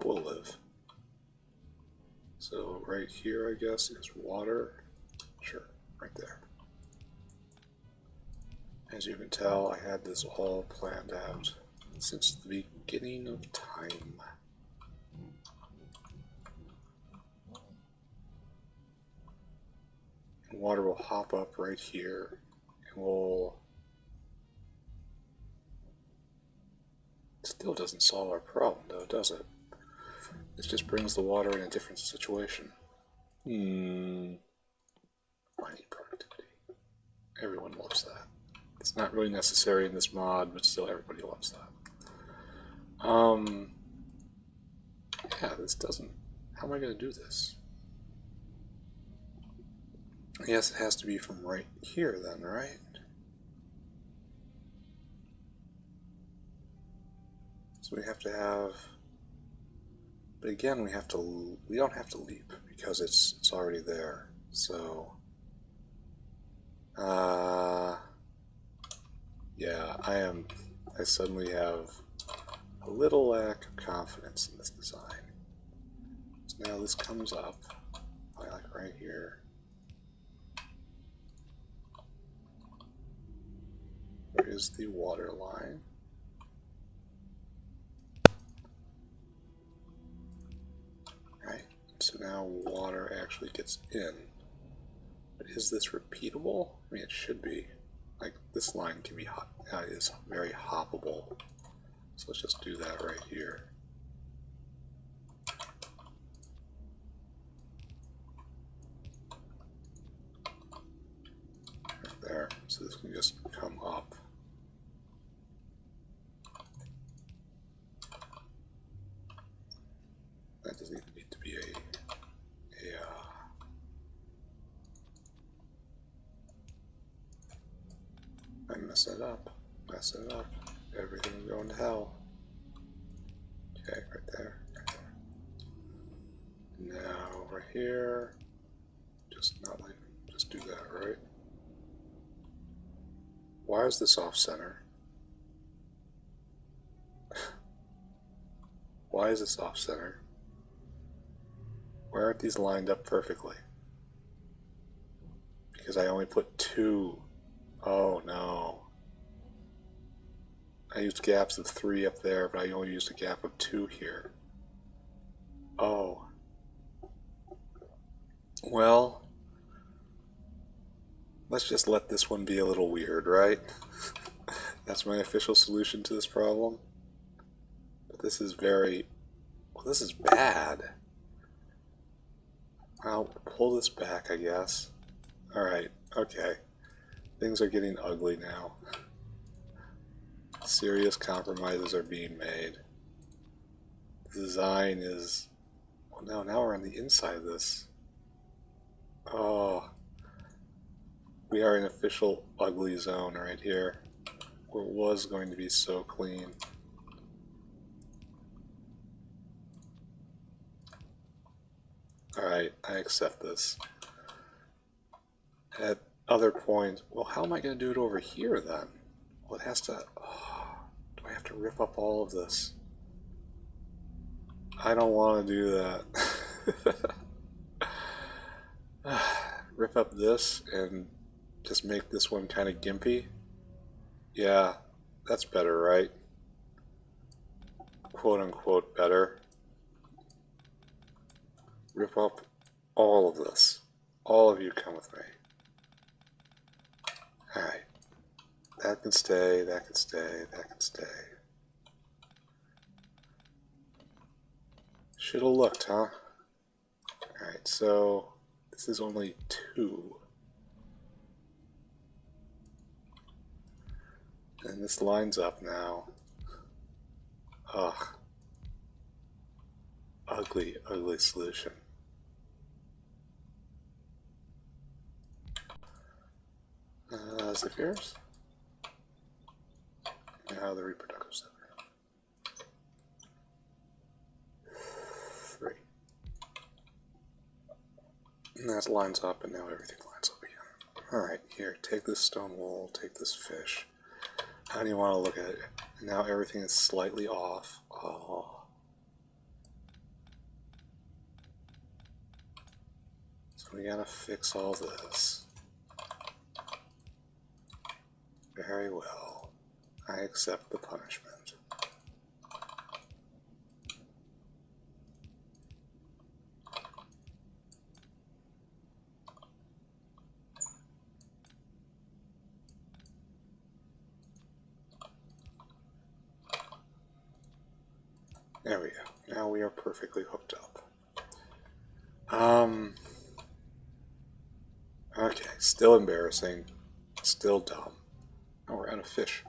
We'll live. So right here, I guess, is water. Sure, right there. As you can tell, I had this all planned out since the beginning of time. And water will hop up right here, and will... Still doesn't solve our problem, though, does it? It just brings the water in a different situation. I need productivity. Everyone loves that. It's not really necessary in this mod, but still everybody loves that. Yeah, this doesn't... How am I going to do this? I guess it has to be from right here then, right? So we have to have... But again, we don't have to leap because it's already there. So... yeah, I suddenly have a little lack of confidence in this design. So now this comes up, like right here. Where is the water line? Right, so now water actually gets in. But is this repeatable? I mean, it should be. Like, this line can be is very hoppable. So let's just do that right here. Right there. So this can just come up. That doesn't even need to be I mess it up. Everything will go into hell. Okay, right there. Now, right here, just do that, right? Why is this off center? Why is this off center? Why aren't these lined up perfectly? Because I only put 2. Oh no. I used gaps of 3 up there, but I only used a gap of 2 here. Oh. Well, let's just let this one be a little weird, right? That's my official solution to this problem. But this is this is bad. I'll pull this back, I guess. Alright, okay. Things are getting ugly now. Serious compromises are being made. The design is... Well, no, now we're on the inside of this. Oh. We are in official ugly zone right here. Where it was going to be so clean. Alright, I accept this. At other points... Well, how am I going to do it over here then? Well, it has to... do I have to rip up all of this? I don't want to do that. Rip up this and just make this one kind of gimpy? Yeah, that's better, right? Quote unquote better. Rip up all of this. All of you come with me. Alright. That can stay, that can stay, that can stay. Should have looked, huh? Alright, so this is only 2. And this lines up now. Ugh. Ugly, ugly solution. Zipirs? Now the reproductive zipper. 3. And that lines up, and now everything lines up again. Alright, here, take this stone wool, take this fish. How do you want to look at it? Now everything is slightly off. Oh. So we gotta fix all this. Very well. I accept the punishment. There we go. Now we are perfectly hooked up. Okay, still embarrassing. Still dumb. Oh, we're out of fish.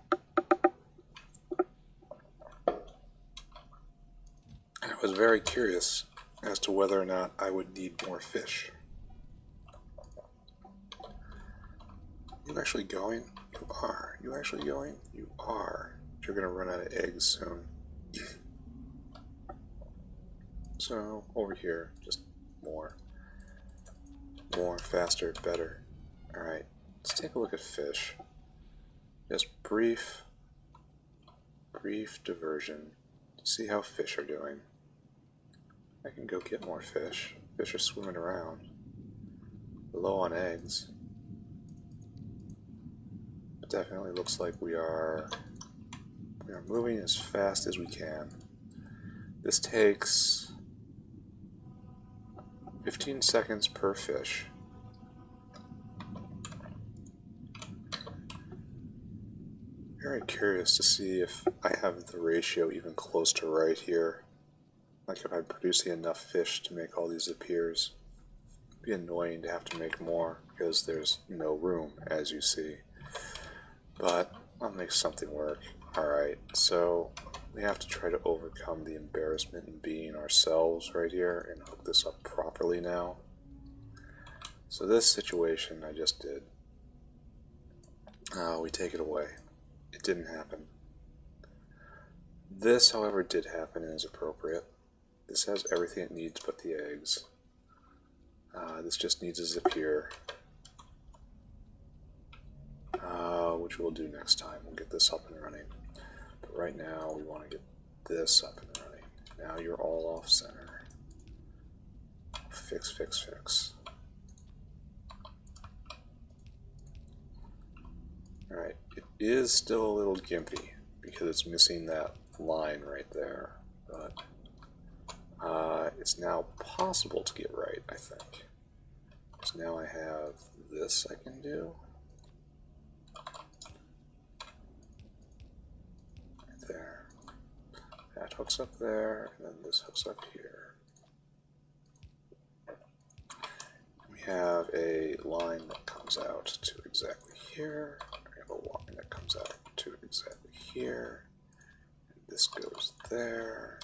I was very curious as to whether or not I would need more fish. You actually going? You are. You actually going? You are. You're going to run out of eggs soon. So, over here, just more. More, faster, better. Alright, let's take a look at fish. Just brief diversion to see how fish are doing. I can go get more fish. Fish are swimming around. Low on eggs. It definitely looks like we are moving as fast as we can. This takes 15 seconds per fish. Very curious to see if I have the ratio even close to right here. Like if I'm producing enough fish to make all these Zipirs. It'd be annoying to have to make more because there's no room, as you see. But I'll make something work. Alright, so we have to try to overcome the embarrassment in being ourselves right here and hook this up properly now. So this situation I just did. We take it away. It didn't happen. This, however, did happen and is appropriate. This has everything it needs but the eggs. This just needs a Zipir, which we'll do next time. We'll get this up and running. But right now, we want to get this up and running. Now you're all off center. Fix, fix, fix. Alright, it is still a little gimpy because it's missing that line right there, but it's now possible to get right, I think. So now I have this I can do. Right there. That hooks up there, and then this hooks up here. We have a line that comes out to exactly here. We have a line that comes out to exactly here. And this goes there.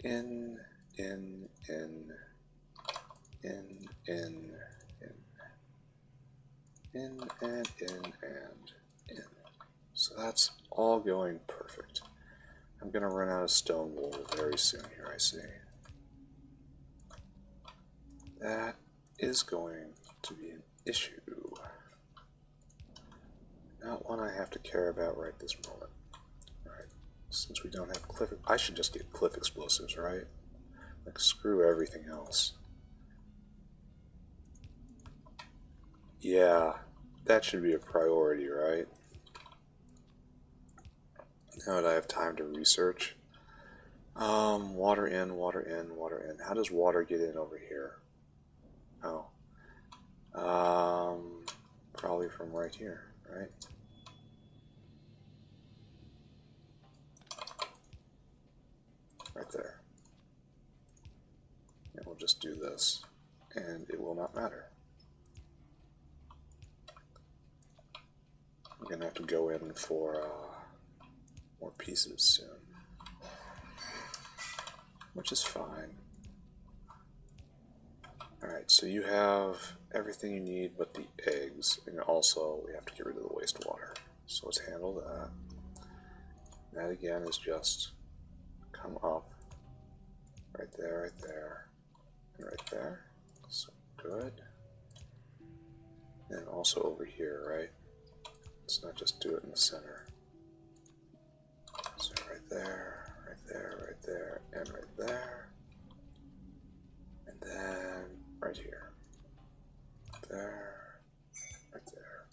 In, and in. So that's all going perfect. I'm going to run out of stone wool very soon here, I see. That is going to be an issue. Not one I have to care about right this moment. Alright, since we don't have cliff... I should just get cliff explosives, right? Like, screw everything else. Yeah, that should be a priority, right? Now that I have time to research. Water in, water in, water in. How does water get in over here? Oh. Probably from right here, right? Right there. And we'll just do this, and it will not matter. I'm gonna have to go in for more pieces soon, which is fine. Alright, so you have everything you need but the eggs, and also we have to get rid of the wastewater. So let's handle that. That again is just come up right there, and right there. So good. And also over here, right? Let's not just do it in the center. So right there, and right there. And then right here. There, right there.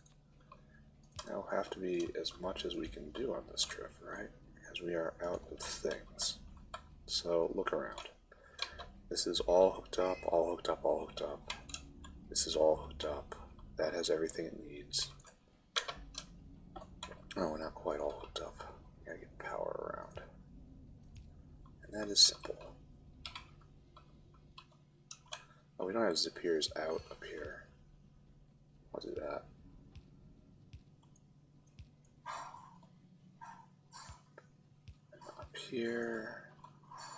That'll have to be as much as we can do on this trip, right? Because we are out of things. So look around. This is all hooked up, all hooked up, all hooked up. This is all hooked up. That has everything it needs. Oh, we're not quite all hooked up. Gotta get power around. And that is simple. Oh, we don't have Zipirs out up here. I'll do that. Up here,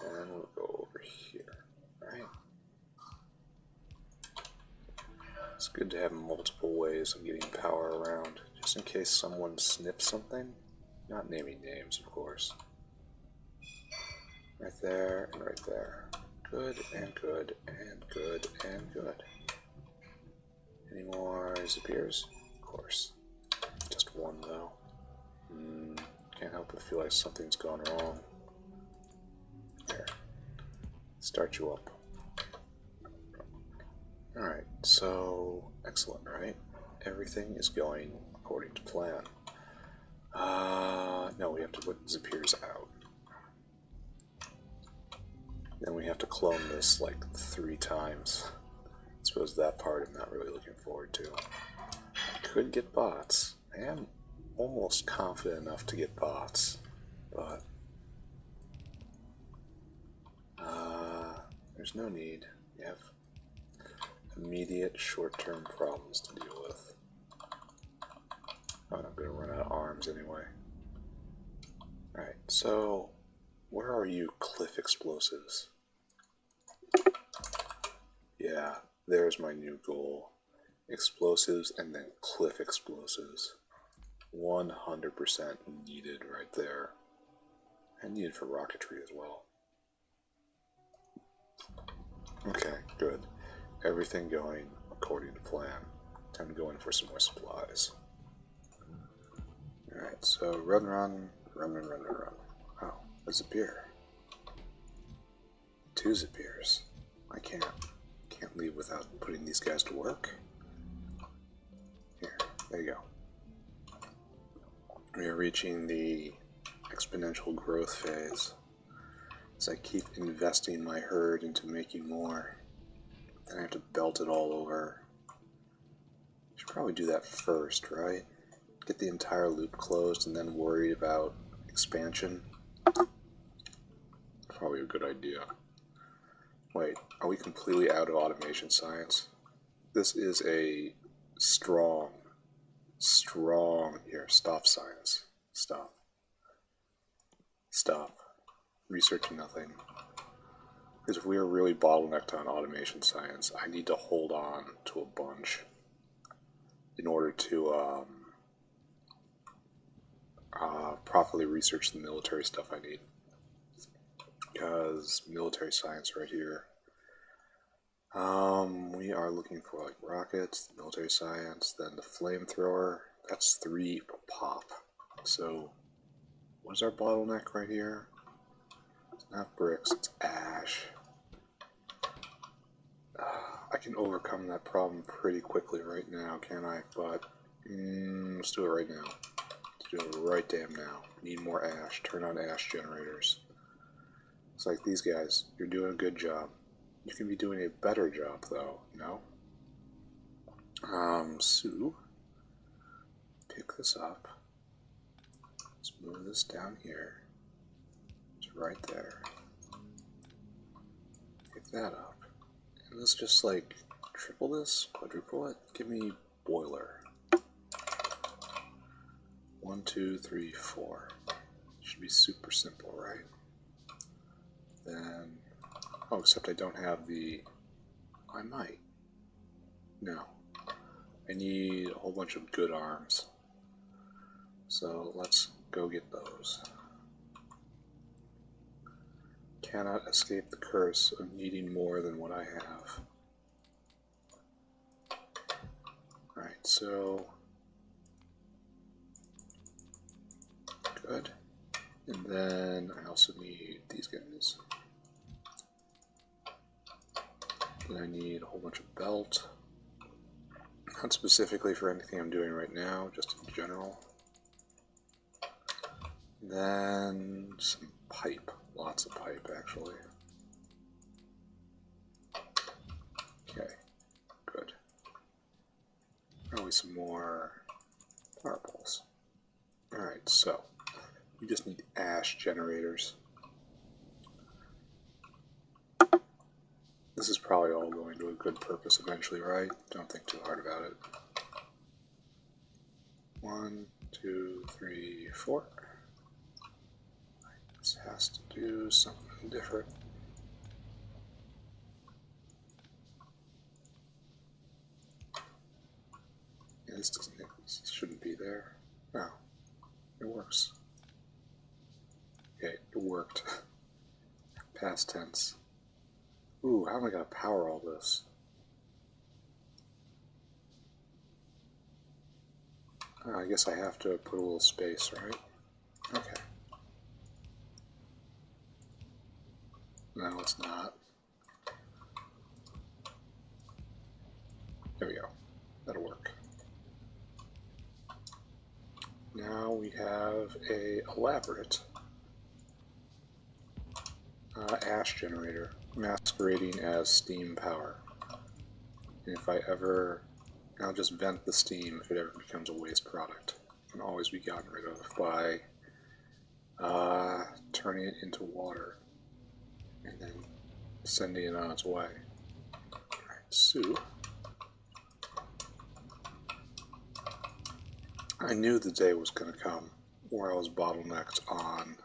and we'll go over here, right? It's good to have multiple ways of getting power around, just in case someone snips something. Not naming names, of course. Right there, and right there. Good, and good, and good, and good. Any more Zipirs? Of course. Just one, though. Can't help but feel like something's gone wrong. There. Start you up. Alright, so excellent, right? Everything is going according to plan. No, we have to put Zipirs out. Then we have to clone this like 3 times. I suppose that part I'm not really looking forward to. I could get bots. I am almost confident enough to get bots, but there's no need. We have immediate short-term problems to deal with. Oh, I'm going to run out of arms anyway. Alright, so where are you, Cliff Explosives? Yeah, there's my new goal. Explosives and then Cliff Explosives. 100% needed right there. And needed for rocketry as well. Okay, good. Everything going according to plan. Time to go in for some more supplies. Alright, so run. Oh, a Zipir. 2 Zipirs. I can't leave without putting these guys to work. Here, there you go. We are reaching the exponential growth phase. As I keep investing my herd into making more, then I have to belt it all over. Should probably do that first, right? Get the entire loop closed and then worry about expansion. Probably a good idea. Wait, are we completely out of automation science? This is a strong, here, stop science. Stop. Researching nothing. Because if we are really bottlenecked on automation science, I need to hold on to a bunch in order to properly research the military stuff I need. Because military science right here. We are looking for like rockets, military science, then the flamethrower. That's 3 pop. So, what is our bottleneck right here? It's not bricks, it's ash. I can overcome that problem pretty quickly right now, can't I? But, let's do it right now. Let's do it right damn now. Need more ash. Turn on ash generators. It's like these guys, you're doing a good job. You can be doing a better job though, no? So, pick this up. Let's move this down here. It's right there. Pick that up. And let's just like triple this, quadruple it. Give me boiler. 1, 2, 3, 4. Should be super simple, right? Then, oh, except I don't have the, I might. No. I need a whole bunch of good arms. So let's go get those. Cannot escape the curse of needing more than what I have. Alright, so good. And then I also need these guys. Then I need a whole bunch of belt. Not specifically for anything I'm doing right now, just in general. Then some pipe. Lots of pipe, actually. Okay, good. Probably some more power poles. Alright, so we just need ash generators. This is probably all going to a good purpose eventually, right? Don't think too hard about it. 1, 2, 3, 4. This has to do something different. Yeah, this shouldn't be there. Oh, it works. Okay, it worked. Past tense. Ooh, how am I going to power all this? I guess I have to put a little space, right? Okay. No, it's not. There we go. That'll work. Now we have a elaborate ash generator masquerading as steam power. And if I ever, I'll just vent the steam if it ever becomes a waste product. It can always be gotten rid of by turning it into water and then sending it on its way. Alright, so I knew the day was going to come where I was bottlenecked on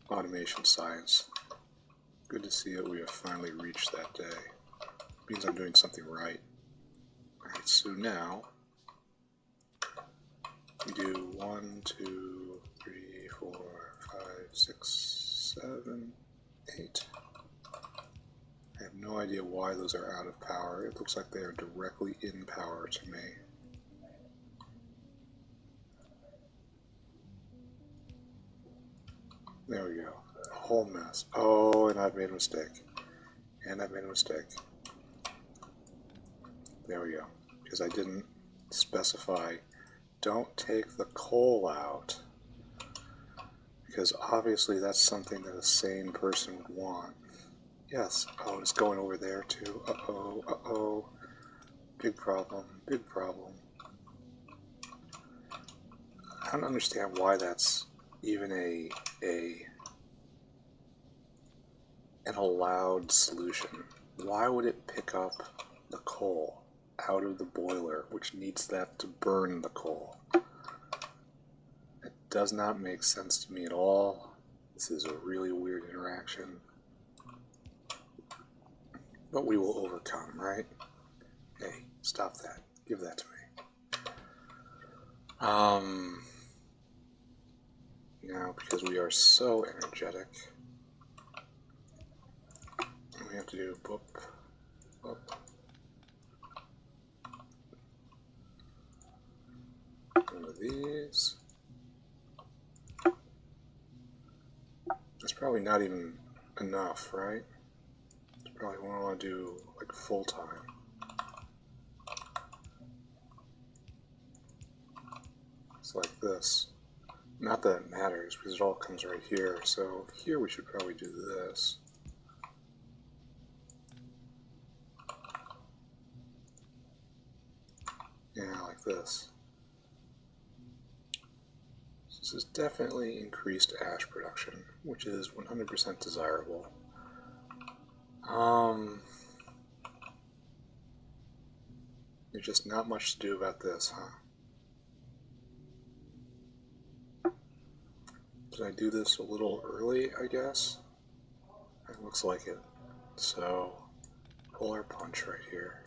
automation science. Good to see that we have finally reached that day. It means I'm doing something right. Alright, so now we do 1, 2, 3, 4, 5, 6, 7, 8. I have no idea why those are out of power. It looks like they are directly in power to me. There we go. A whole mess. Oh, and I've made a mistake. And I've made a mistake. There we go. Because I didn't specify, don't take the coal out. Because obviously that's something that a sane person would want. Yes. Oh, it's going over there too. Uh-oh, uh-oh. Big problem, big problem. I don't understand why that's even an allowed solution. Why would it pick up the coal out of the boiler, which needs that to burn the coal? It does not make sense to me at all. This is a really weird interaction. But we will overcome, right? Hey, stop that. Give that to me. Now, because we are so energetic, we have to do boop, boop. One of these. That's probably not even enough, right? It's probably what I want to do like full time. It's like this. Not that it matters because it all comes right here. So here we should probably do this. Yeah, like this. This is definitely increased ash production, which is 100% desirable. There's just not much to do about this, huh? Did I do this a little early, I guess? It looks like it. So, polar punch right here.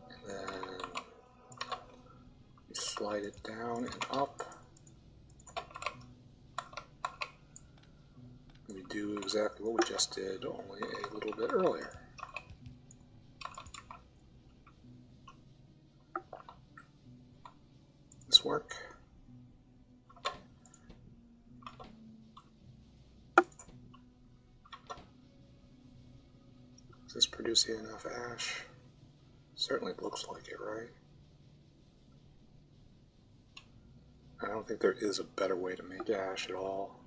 And then you slide it down and up. We do exactly what we just did, only a little bit earlier. This work? Is this producing enough ash? Certainly looks like it, right? I don't think there is a better way to make ash at all.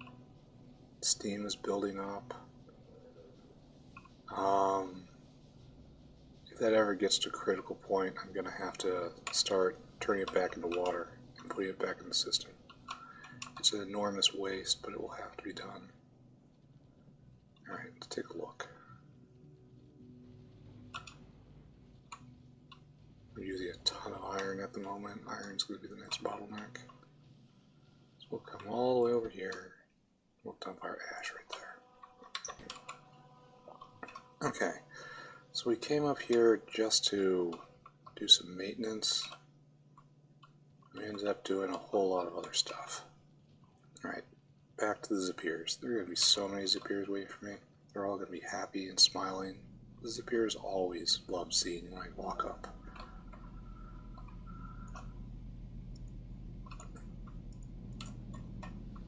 Steam is building up. If that ever gets to a critical point, I'm going to have to start turning it back into water and putting it back in the system. It's an enormous waste, but it will have to be done. Alright, let's take a look. I'm using a ton of iron at the moment. Iron's going to be the next bottleneck. So we'll come all the way over here. We'll dump our ash right there. Okay, so we came up here just to do some maintenance. We ended up doing a whole lot of other stuff. Alright, back to the Zipirs. There are going to be so many Zipirs waiting for me. They're all going to be happy and smiling. The Zipirs always love seeing when I walk up.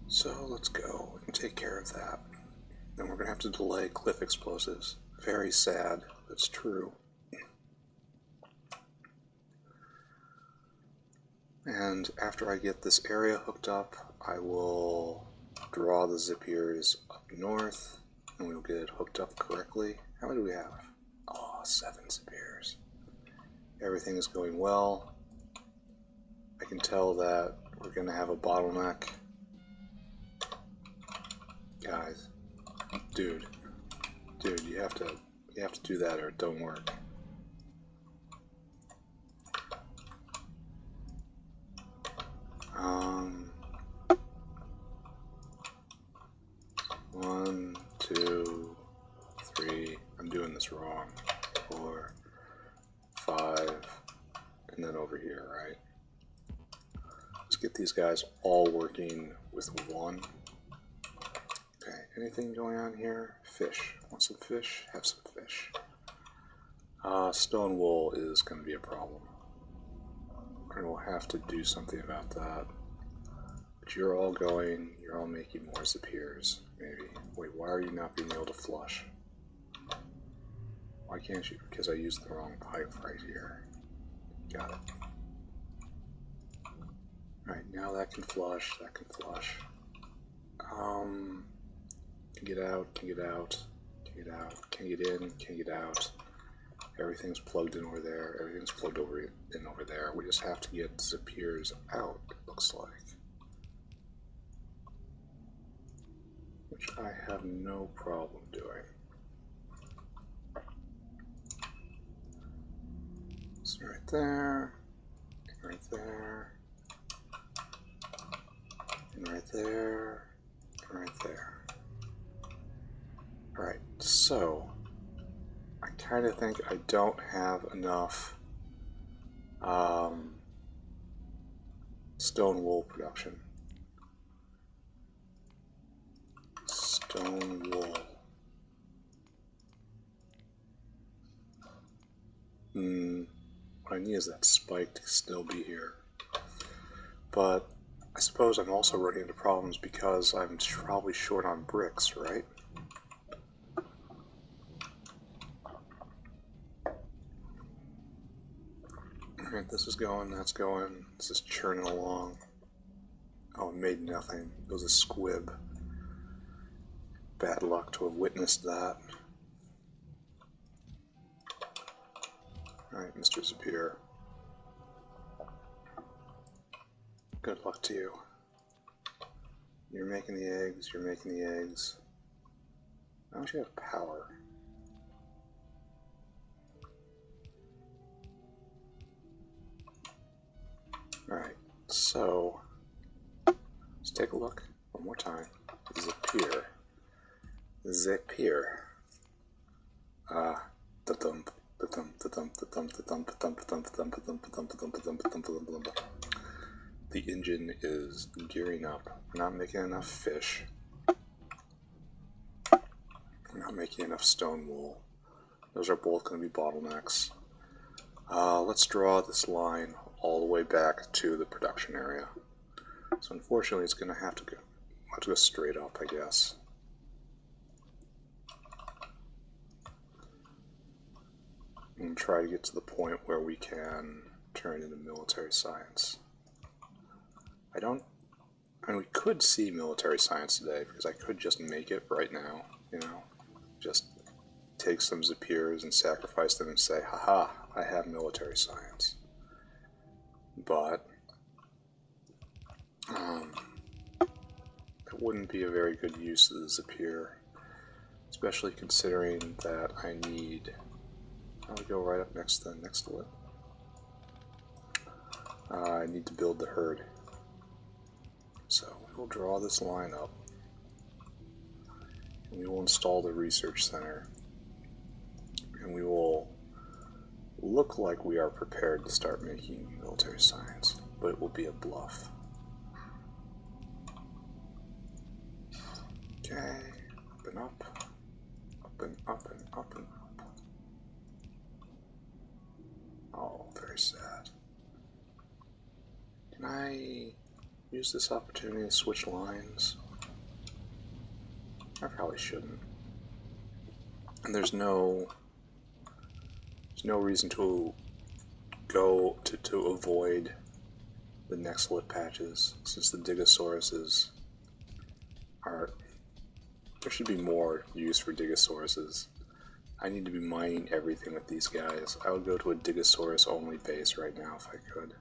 So let's go and take care of that. Then we're going to have to delay cliff explosives. Very sad, but it's true. And after I get this area hooked up, I will draw the Zipirs up north, and we'll get it hooked up correctly. How many do we have? Oh, 7 Zipirs. Everything is going well. I can tell that we're going to have a bottleneck. Guys, dude, you have to do that or it don't work. One, 2, 3. I'm doing this wrong. 4, 5, and then over here, right? Let's get these guys all working with 1. Okay, anything going on here? Fish. Want some fish? Have some fish. Stone wool is going to be a problem. And we'll have to do something about that. But you're all making more Zipirs, maybe. Wait, why are you not being able to flush? Why can't you? Because I used the wrong pipe right here. Got it. Alright, now that can flush, that can flush. Can get out, can get out, can get out, can get in, can get out. Everything's plugged in over there, everything's plugged in over there. We just have to get Zipirs out, it looks like. Which I have no problem doing. So right there, and right there, and right there, and right there. Alright, so I kind of think I don't have enough stone wool production. Stone wool. What I need is that spike to still be here. But I suppose I'm also running into problems because I'm probably short on bricks, right? Alright, this is going, that's going, this is churning along. Oh, it made nothing. It was a squib. Bad luck to have witnessed that. Alright, Mr. Zipir. Good luck to you. You're making the eggs, you're making the eggs. Why don't you have power? So, let's take a look one more time. Zipir. Zipir. The engine is gearing up. We're not making enough fish. We're not making enough stone wool. Those are both going to be bottlenecks. Let's draw this line all the way back to the production area. So unfortunately, it's going to have to go straight up, I guess. And try to get to the point where we can turn into military science. We could see military science today, because I could just make it right now, you know, just take some Zipirs and sacrifice them and say, haha, I have military science. But it wouldn't be a very good use of the Zipir, especially considering that I need, I'll go right up next to it. I need to build the herd. So we'll draw this line up, and we will install the research center, and we will look like we are prepared to start making military science, but it will be a bluff. Okay, up and up, up and up and up and up. Oh, very sad. Can I use this opportunity to switch lines? I probably shouldn't. And there's no reason to go to avoid the next lip patches, since the Digosauruses are. There should be more use for Digosauruses. I need to be mining everything with these guys. I would go to a Digosaurus only base right now if I could.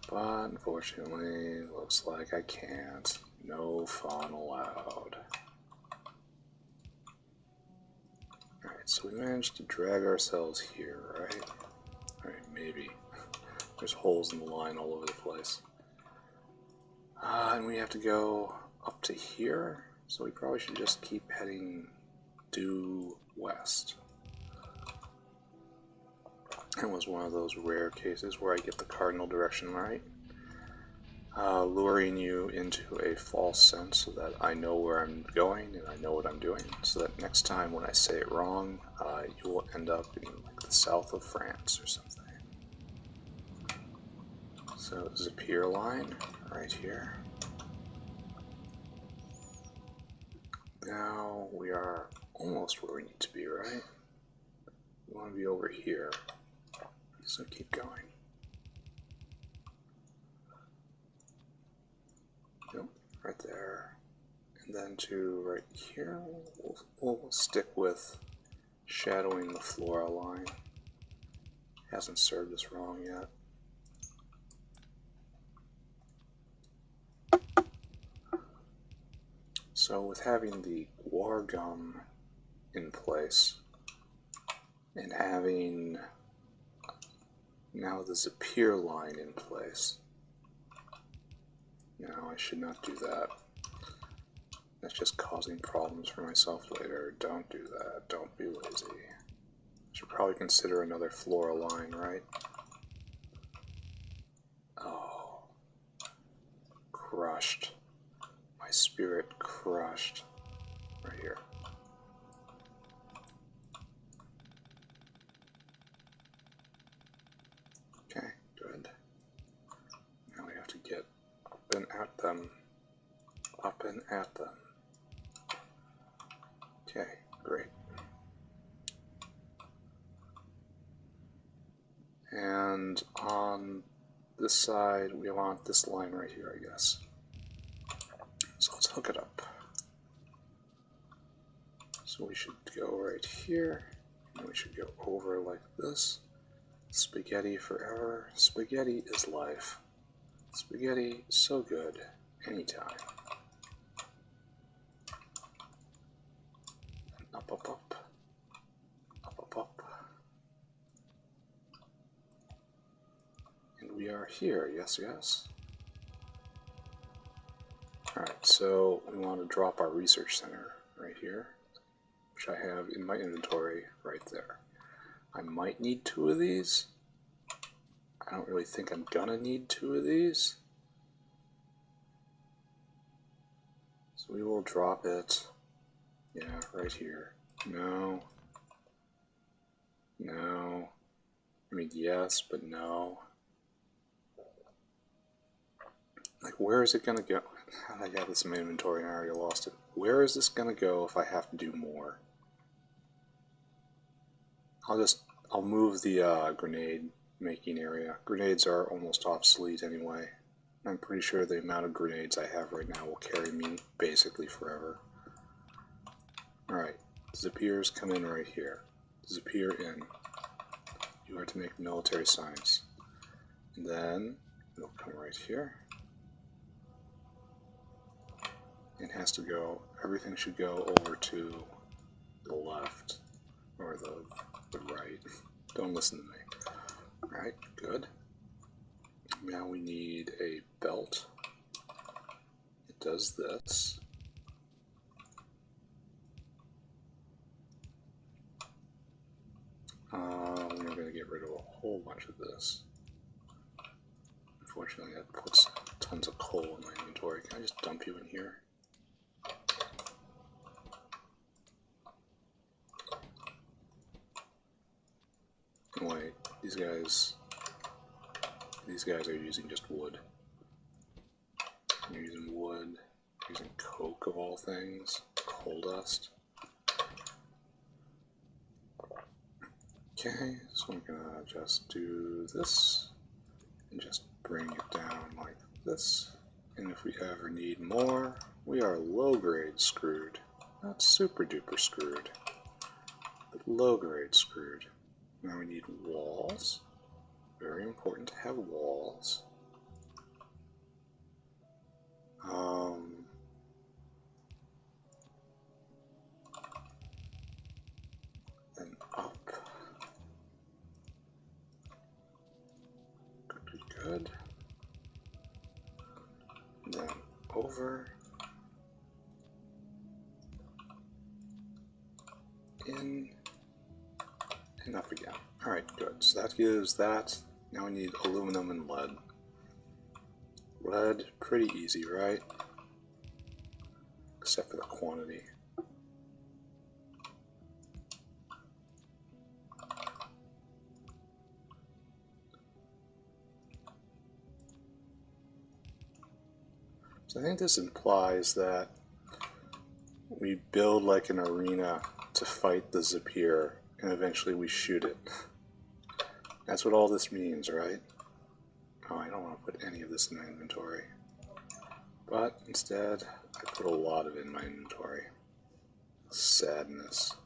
But unfortunately, looks like I can't. No fun allowed. Alright, so we managed to drag ourselves here, right? Alright, maybe. There's holes in the line all over the place. And we have to go up to here, so we probably should just keep heading due west. It was one of those rare cases where I get the cardinal direction right, luring you into a false sense so that I know where I'm going and I know what I'm doing, so that next time when I say it wrong, you will end up in like the south of France or something. So Zipir line right here. Now we are almost where we need to be, right? We want to be over here. So keep going. Yep, right there. And then to right here, we'll stick with shadowing the flora line. Hasn't served us wrong yet. So with having the war gum in place and having now the Zipir line in place. No, I should not do that. That's just causing problems for myself later. Don't do that. Don't be lazy. I should probably consider another flora line, right? Oh. Crushed. My spirit crushed. Right here. Okay, good. Now we have to get up and at them. Up and at them. Okay, great. And on this side, we want this line right here, I guess. So let's hook it up. So we should go right here, and we should go over like this. Spaghetti forever. Spaghetti is life. Spaghetti, so good, anytime. Up, up, up. Up, up, up. we are here, yes, yes. Alright, so we want to drop our research center right here, which I have in my inventory right there. I might need 2 of these. I don't really think I'm gonna need 2 of these. So we will drop it, yeah, right here. No. No. I mean, yes, but no. Like, where is it gonna go? I got this in my inventory and I already lost it. Where is this gonna go if I have to do more? I'll move the grenade making area. Grenades are almost obsolete anyway. I'm pretty sure the amount of grenades I have right now will carry me basically forever. Alright, Zipirs come in right here. Zipir in. You are to make military science. And then it'll come right here. It has to go, everything should go over to the left, or the right. Don't listen to me. Alright, good. Now we need a belt. It does this. We're going to get rid of a whole bunch of this. Unfortunately, that puts tons of coal in my inventory. Can I just dump you in here? Wait, these guys are using just wood. They're using wood, using coke of all things, coal dust. Okay, so I'm gonna just do this and just bring it down like this. And if we ever need more, we are low grade screwed. Not super duper screwed, but low grade screwed. Now we need walls. Very important to have walls. And up. Good. And then over. In. And up again. Alright, good. So that gives that. Now we need aluminum and lead. Lead, pretty easy, right? Except for the quantity. So I think this implies that we build like an arena to fight the Zipir, and eventually we shoot it. That's what all this means, right? Oh, I don't want to put any of this in my inventory. But instead, I put a lot of it in my inventory. Sadness.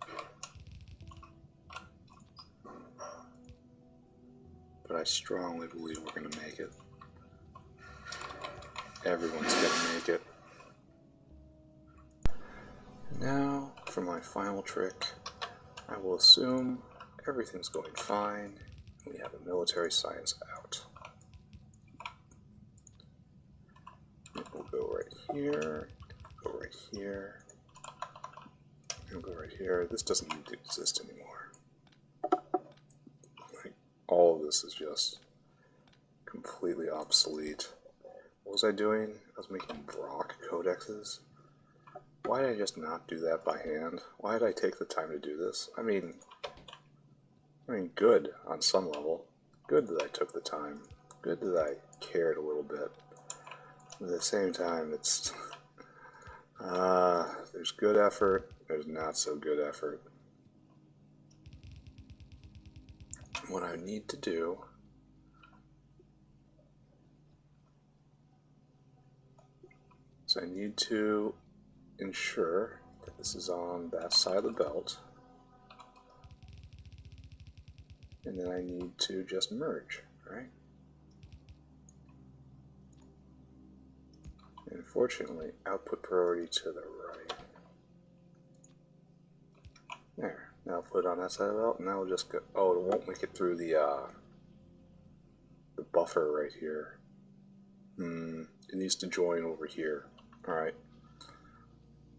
But I strongly believe we're going to make it. Everyone's going to make it. Now, for my final trick, I will assume everything's going fine. We have a military science out. It will go right here, go right here, and go right here. This doesn't need to exist anymore. Like, all of this is just completely obsolete. What was I doing? I was making Brock codexes. Why did I just not do that by hand? Why did I take the time to do this? I mean, good on some level. Good that I took the time. Good that I cared a little bit. But at the same time, it's there's good effort, there's not so good effort. What I need to do is I need to ensure that this is on that side of the belt. And then I need to just merge, right? And unfortunately, output priority to the right. There. Now I'll put it on that side of the belt, and now we'll just go. Oh, it won't make it through the the buffer right here. It needs to join over here. Alright.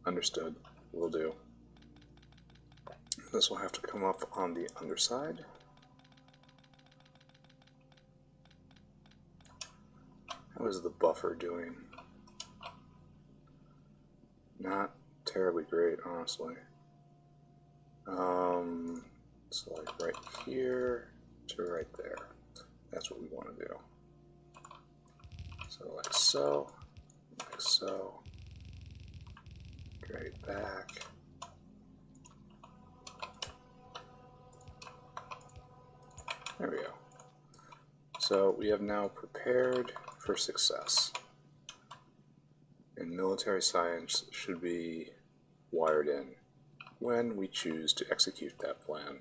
Understood. Will do. This will have to come up on the underside. How is the buffer doing? Not terribly great, honestly. So like right here to right there. That's what we want to do. So like so, like so. Drag it back. There we go. So we have now prepared for success. And military science should be wired in when we choose to execute that plan.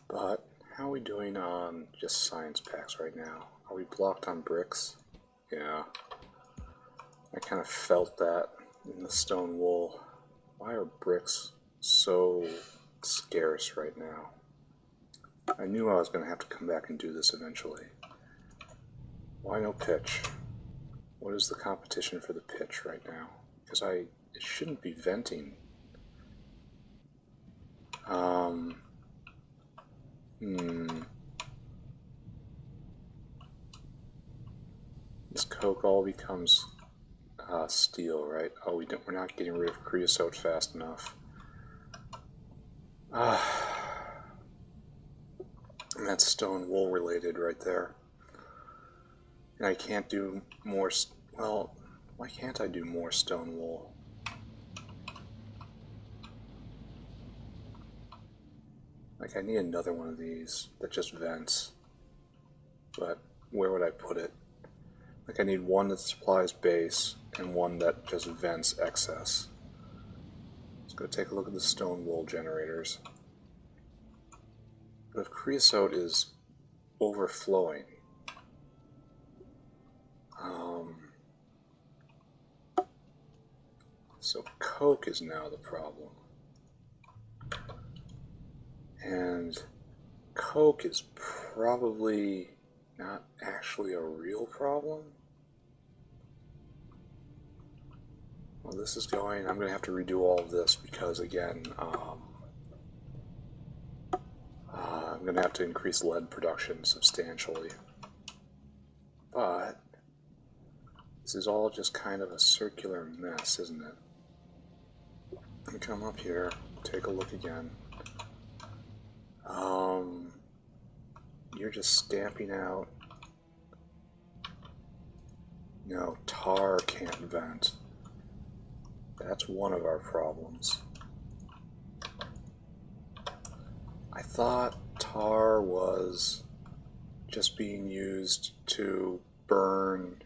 But how are we doing on just science packs right now? Are we blocked on bricks? Yeah. I kind of felt that in the stone wool. Why are bricks so scarce right now? I knew I was going to have to come back and do this eventually. Why no pitch? What is the competition for the pitch right now? Because it shouldn't be venting. This coke all becomes steel, right? Oh, we're not getting rid of creosote fast enough. And that's stone wool related right there. And I can't do more. Well, why can't I do more stone wool? Like, I need another one of these that just vents. But where would I put it? Like, I need one that supplies base and one that just vents excess. Let's go take a look at the stone wool generators. But if creosote is overflowing, so coke is now the problem. And coke is probably not actually a real problem. Well, this is going, I'm going to have to redo all of this because, again, I'm going to have to increase lead production substantially. But this is all just kind of a circular mess, isn't it? Let me come up here, take a look again. You're just stamping out. No, tar can't vent. That's one of our problems. I thought tar was just being used to burn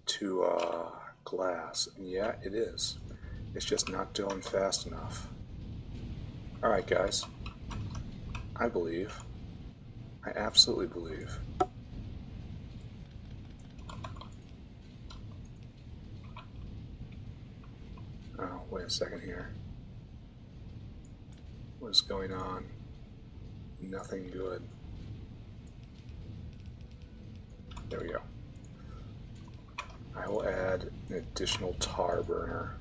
to glass. And yeah, it is. It's just not doing fast enough. Alright guys, I believe. I absolutely believe. Oh, wait a second here. What is going on? Nothing good. There we go. I will add an additional tar burner.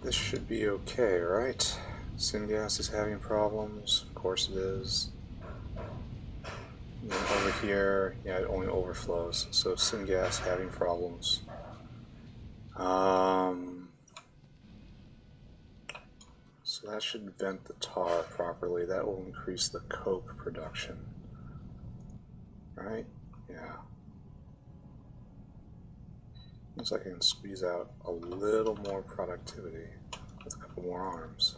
This should be okay, right? Syngas is having problems. Of course it is. And then over here, yeah, it only overflows. So syngas having problems. So that should vent the tar properly. That will increase the coke production. Right? Yeah. Looks like I can squeeze out a little more productivity with a couple more arms.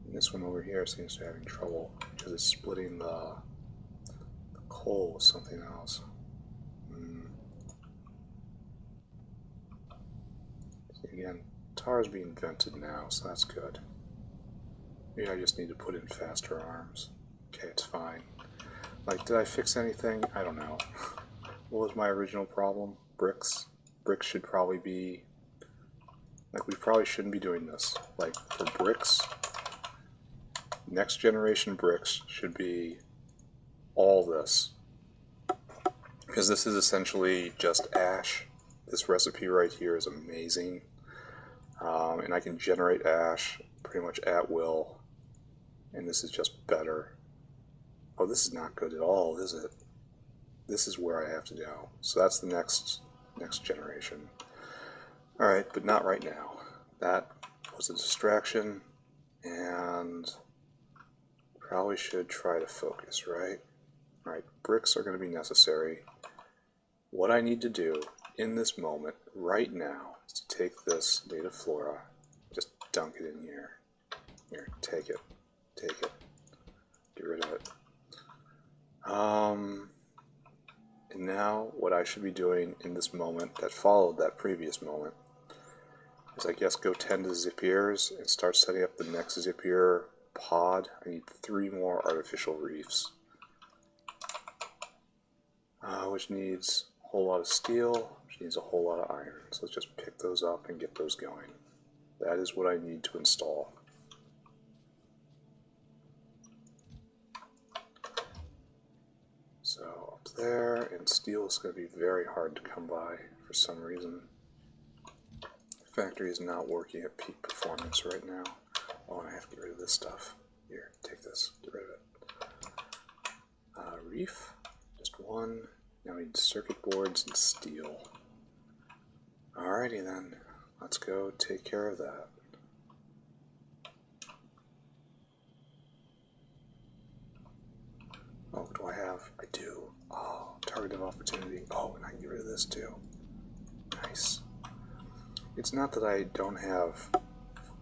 And this one over here seems to be having trouble because it's splitting the coal with something else. See, again, tar is being vented now, so that's good. Maybe I just need to put in faster arms. Okay, it's fine. Like, did I fix anything? I don't know. What was my original problem? Bricks. Bricks should probably be... Like, we probably shouldn't be doing this. Like, for bricks, next generation bricks should be all this. Because this is essentially just ash. This recipe right here is amazing. And I can generate ash pretty much at will. And this is just better. Oh, this is not good at all, is it? This is where I have to go. So that's the next generation. Alright, but not right now. That was a distraction, and probably should try to focus, right? Alright, bricks are going to be necessary. What I need to do in this moment, right now, is to take this native flora, just dunk it in here. Here, take it. Take it. Get rid of it. And now what I should be doing in this moment that followed that previous moment is, I guess, go tend to Zipirs and start setting up the next Zipir pod. I need 3 more artificial reefs, which needs a whole lot of steel, which needs a whole lot of iron. So let's just pick those up and get those going. That is what I need to install. So up there, and steel is going to be very hard to come by for some reason. The factory is not working at peak performance right now. Oh, and I have to get rid of this stuff. Here, take this, get rid of it. Reef, just 1. Now we need circuit boards and steel. Alrighty then, let's go take care of that. Oh, what do I have? I do. Oh, target of opportunity. Oh, and I can get rid of this too. Nice. It's not that I don't have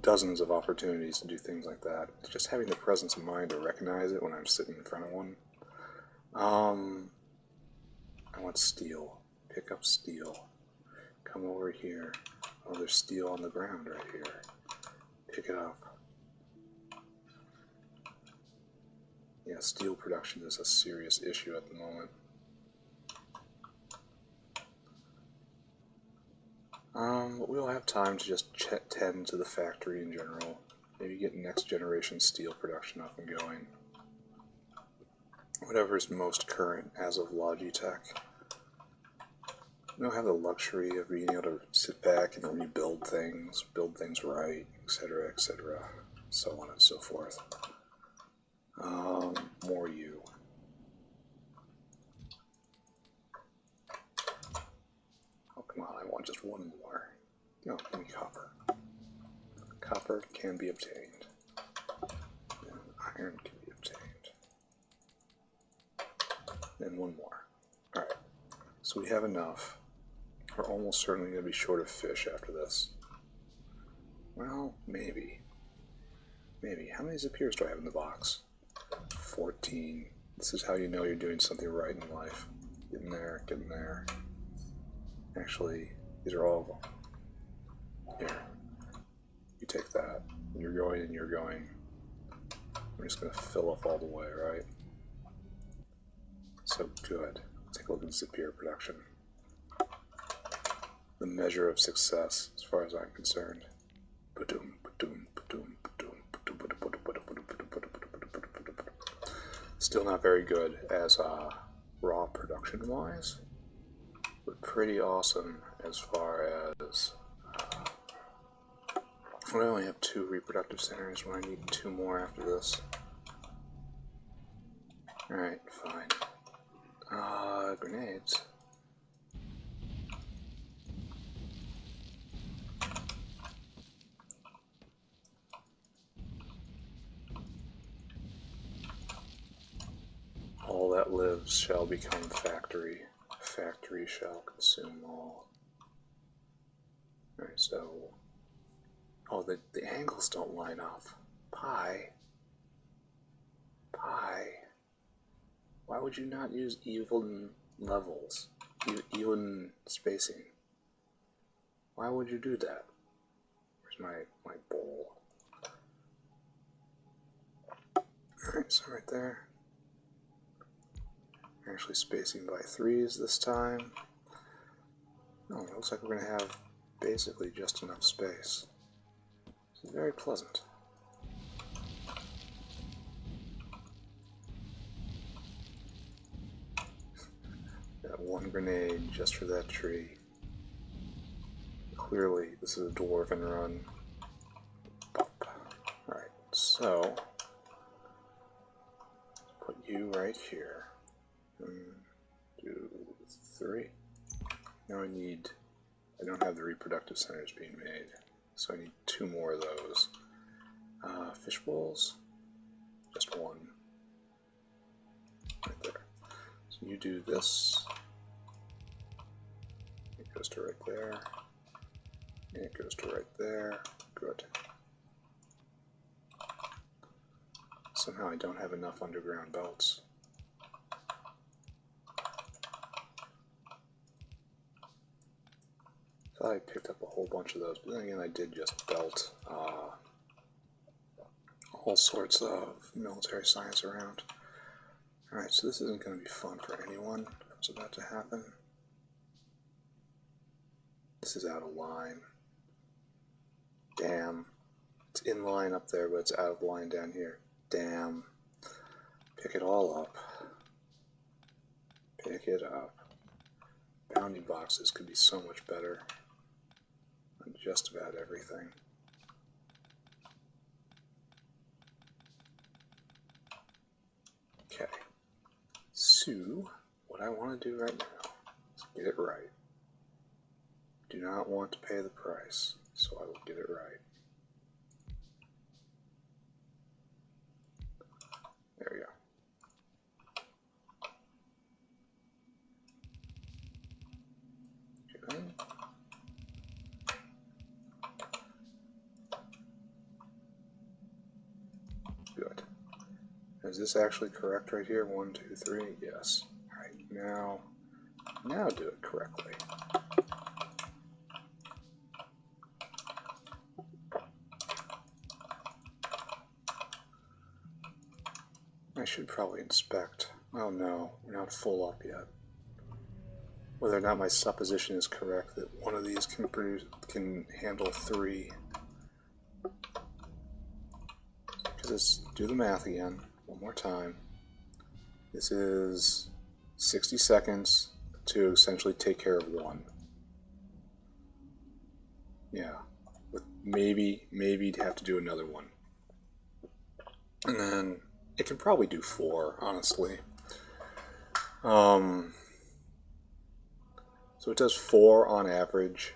dozens of opportunities to do things like that. It's just having the presence of mind to recognize it when I'm sitting in front of one. I want steel. Pick up steel. Come over here. Oh, there's steel on the ground right here. Pick it up. Yeah, steel production is a serious issue at the moment. But we'll have time to just tend to the factory in general. Maybe get next generation steel production up and going. Whatever is most current as of Logitech. We don't have the luxury of being able to sit back and rebuild things, build things right, etc., so on and so forth. More you. Oh, come on, I want just 1 more. No, give me copper. Copper can be obtained. And iron can be obtained. Then 1 more. Alright, so we have enough. We're almost certainly going to be short of fish after this. Well, maybe. Maybe. How many Zipirs do I have in the box? 14. This is how you know you're doing something right in life. Get in there, get in there. Actually, these are all of them. Here. You take that. And you're going and you're going. I'm just going to fill up all the way, right? So good. Take a look at Zipir production. The measure of success, as far as I'm concerned. Still not very good as raw production-wise, but pretty awesome as far as... I only have 2 reproductive centers when I need 2 more after this. Alright, fine. Grenades. All that lives shall become factory. Factory shall consume all. Alright, so... Oh, the angles don't line up. Pi. Why would you not use even levels? Even spacing? Why would you do that? Where's my bowl? Alright, so right there. Actually spacing by 3s this time. Oh, it looks like we're going to have basically just enough space. This is very pleasant. Got one grenade just for that tree. Clearly, this is a dwarven run. Alright, so put you right here. 1, 2, 3. Now I don't have the reproductive centers being made, so I need 2 more of those. Fish bowls, just 1. Right there. So you do this. It goes to right there. And it goes to right there. Good. Somehow I don't have enough underground belts. I thought I picked up a whole bunch of those, but then again I did just belt all sorts of military science around. Alright, so this isn't going to be fun for anyone what's about to happen. This is out of line. Damn. It's in line up there, but it's out of line down here. Damn. Pick it all up. Pick it up. Bounty boxes could be so much better on just about everything. Okay. So, what I want to do right now is get it right. Do not want to pay the price, so I will get it right. There we go. Good. Good. Is this actually correct right here? 1, 2, 3? Yes. Alright, now do it correctly. I should probably inspect. Oh no, we're not full up yet. Whether or not my supposition is correct that one of these can handle 3. Because do the math again, one more time. This is 60 seconds to essentially take care of 1. Yeah, with maybe have to do another one. And then it can probably do 4, honestly. So it does 4 on average,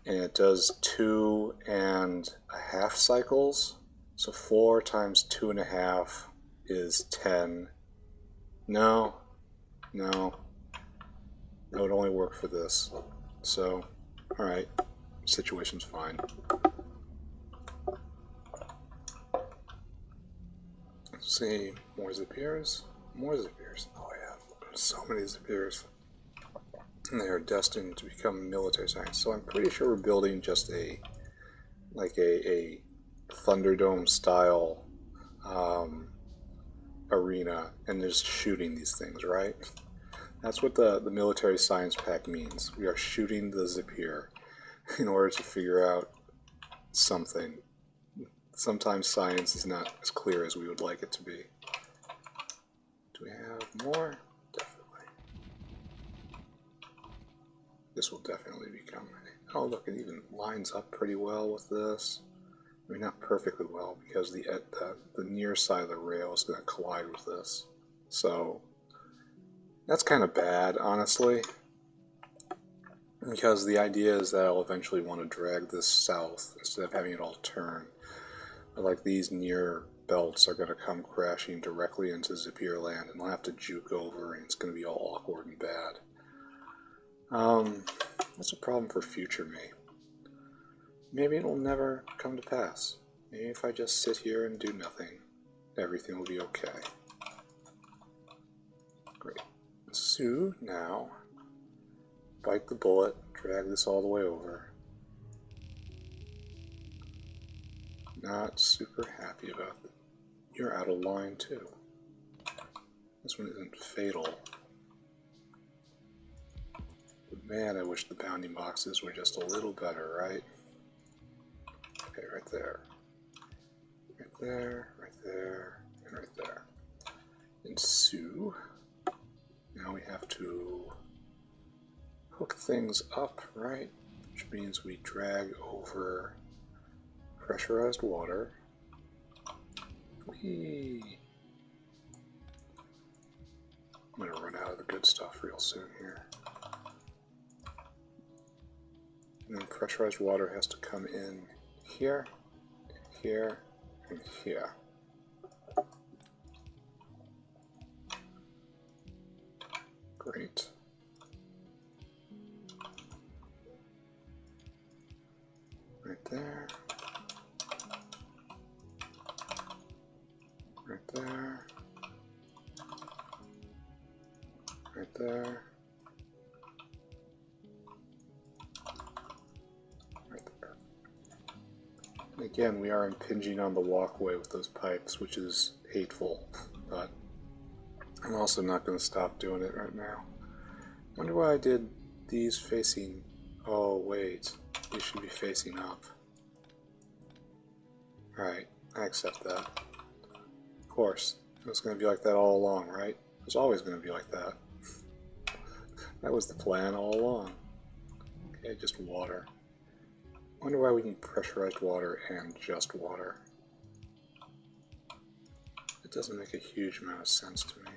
and it does 2.5 cycles. So 4 times 2.5 is 10. No, that would only work for this. So, alright, situation's fine. Let's see, more Zipirs. Oh yeah, so many Zipirs. And they are destined to become military science. So I'm pretty sure we're building just a Thunderdome style arena and just shooting these things, right? That's what the military science pack means. We are shooting the Zipir in order to figure out something. Sometimes science is not as clear as we would like it to be. Do we have more? Definitely. This will definitely become a... Oh look, it even lines up pretty well with this. I mean, not perfectly well, because the near side of the rail is going to collide with this. So, that's kind of bad, honestly. Because the idea is that I'll eventually want to drag this south instead of having it all turn. But like these near belts are going to come crashing directly into Zipir land, and I'll have to juke over, and it's going to be all awkward and bad. That's a problem for future me. Maybe it'll never come to pass. Maybe if I just sit here and do nothing, everything will be okay. Great. So now, bite the bullet, drag this all the way over. Not super happy about it. You're out of line too. This one isn't fatal, Man, I wish the bounding boxes were just a little better, right? Okay, right there. Right there, right there, and right there. And so, now we have to hook things up, right? Which means we drag over pressurized water. Whee! I'm gonna run out of the good stuff real soon here. And then pressurized water has to come in here, here, and here. Great. Right there. Right there. Right there. Right there. And again, we are impinging on the walkway with those pipes, which is hateful, but I'm also not going to stop doing it right now. Wonder why I did these facing... Oh, wait. These should be facing up. Alright, I accept that. Of course, it was going to be like that all along, right? It was always going to be like that. That was the plan all along. Okay, just water. Wonder why we need pressurized water and just water. It doesn't make a huge amount of sense to me.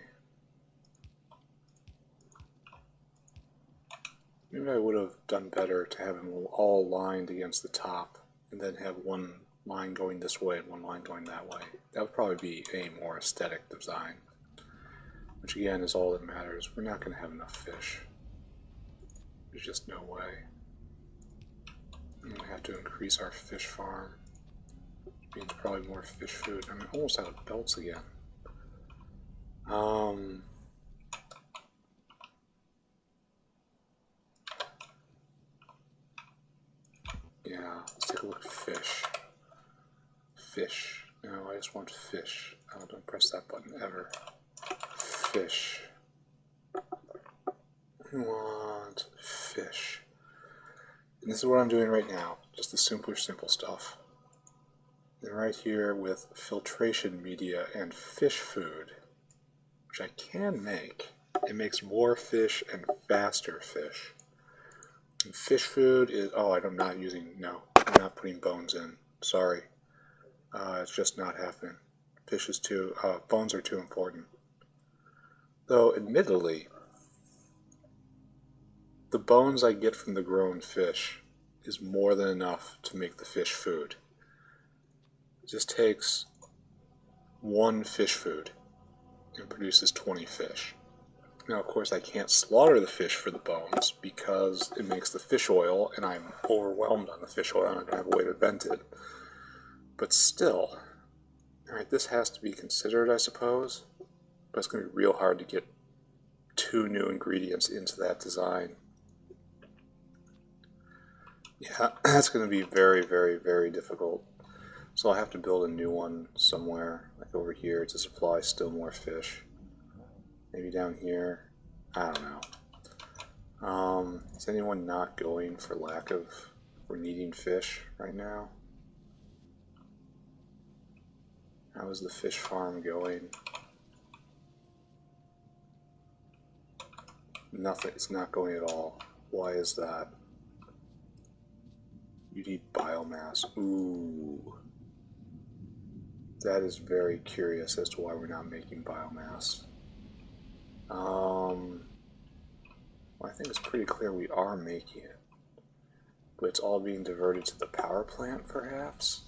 Maybe I would have done better to have them all lined against the top and then have one line going this way and one line going that way. That would probably be a more aesthetic design. Which again is all that matters. We're not going to have enough fish. There's just no way. I'm going to have to increase our fish farm. Which means probably more fish food. I'm almost out of belts again. Yeah, let's take a look at fish. Fish. No, I just want fish. Oh, don't press that button ever. Fish. I want fish. And this is what I'm doing right now. Just the simple stuff. And right here with filtration media and fish food, which I can make. It makes more fish and faster fish. And fish food is... Oh, I'm not using... No, I'm not putting bones in. Sorry. It's just not happening. Fish is too... bones are too important. Though, admittedly, the bones I get from the grown fish is more than enough to make the fish food. It just takes one fish food and produces 20 fish. Now, of course, I can't slaughter the fish for the bones because it makes the fish oil, and I'm overwhelmed on the fish oil, and I don't have a way to vent it. But still, alright, this has to be considered, I suppose, but it's going to be real hard to get 2 new ingredients into that design. Yeah, that's going to be very, very, very difficult. So I'll have to build a new one somewhere, like over here, to supply still more fish. Maybe down here. I don't know. Is anyone not going for lack of... We're needing fish right now? How is the fish farm going? Nothing. It's not going at all. Why is that? You need biomass. Ooh. That is very curious as to why we're not making biomass. Well, I think it's pretty clear we are making it. But it's all being diverted to the power plant, perhaps?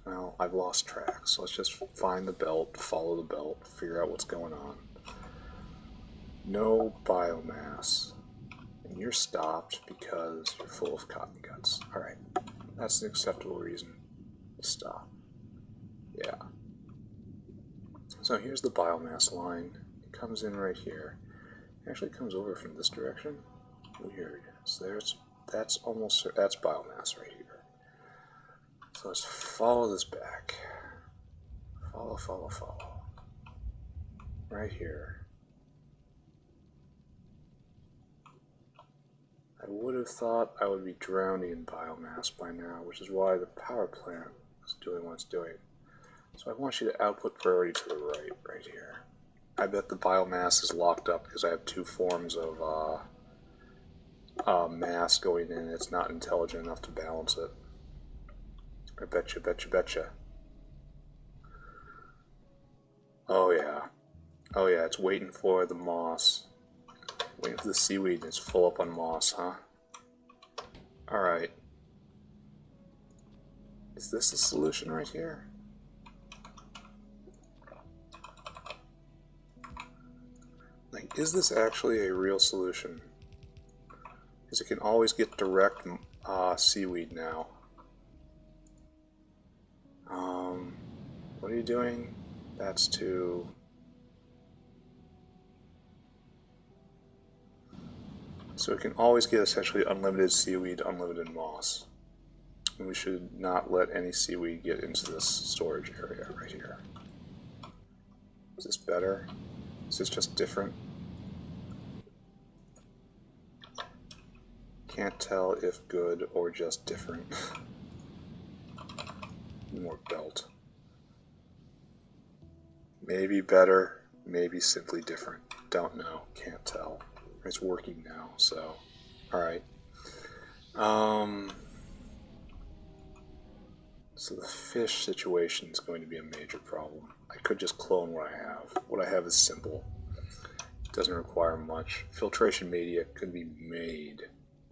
Well, I've lost track, so let's just find the belt, follow the belt, figure out what's going on. No biomass. And you're stopped because you're full of cotton guts. Alright, that's an acceptable reason to stop. Yeah. So here's the biomass line. It comes in right here. It actually comes over from this direction. Weird. So that's biomass right here. So let's follow this back. Follow. Right here. I would have thought I would be drowning in biomass by now, which is why the power plant is doing what it's doing. So I want you to output priority to the right here. I bet the biomass is locked up because I have two forms of mass going in. It's not intelligent enough to balance it. I betcha. Oh yeah, it's waiting for the moss. Waiting for the seaweed and it's full up on moss, huh? Alright. Is this the solution right here? Like, is this actually a real solution? Because it can always get direct seaweed now. What are you doing? That's to... So it can always get essentially unlimited seaweed, unlimited moss. And we should not let any seaweed get into this storage area right here. Is this better? Is this just different? Can't tell if good or just different. More belt. Maybe better, maybe simply different. Don't know, can't tell. It's working now, so alright. So the fish situation is going to be a major problem. I could just clone what I have. What I have is simple. It doesn't require much. Filtration media could be made,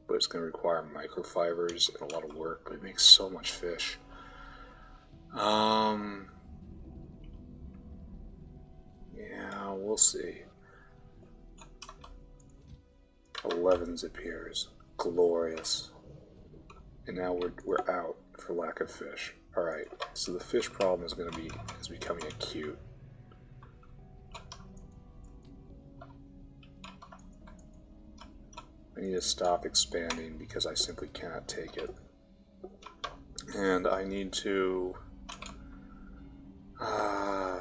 but it's going to require microfibers and a lot of work, but it makes so much fish. Yeah, we'll see. 11 Zipirs. Glorious. And now we're out for lack of fish. Alright, so the fish problem is becoming acute. I need to stop expanding because I simply cannot take it. And I need to...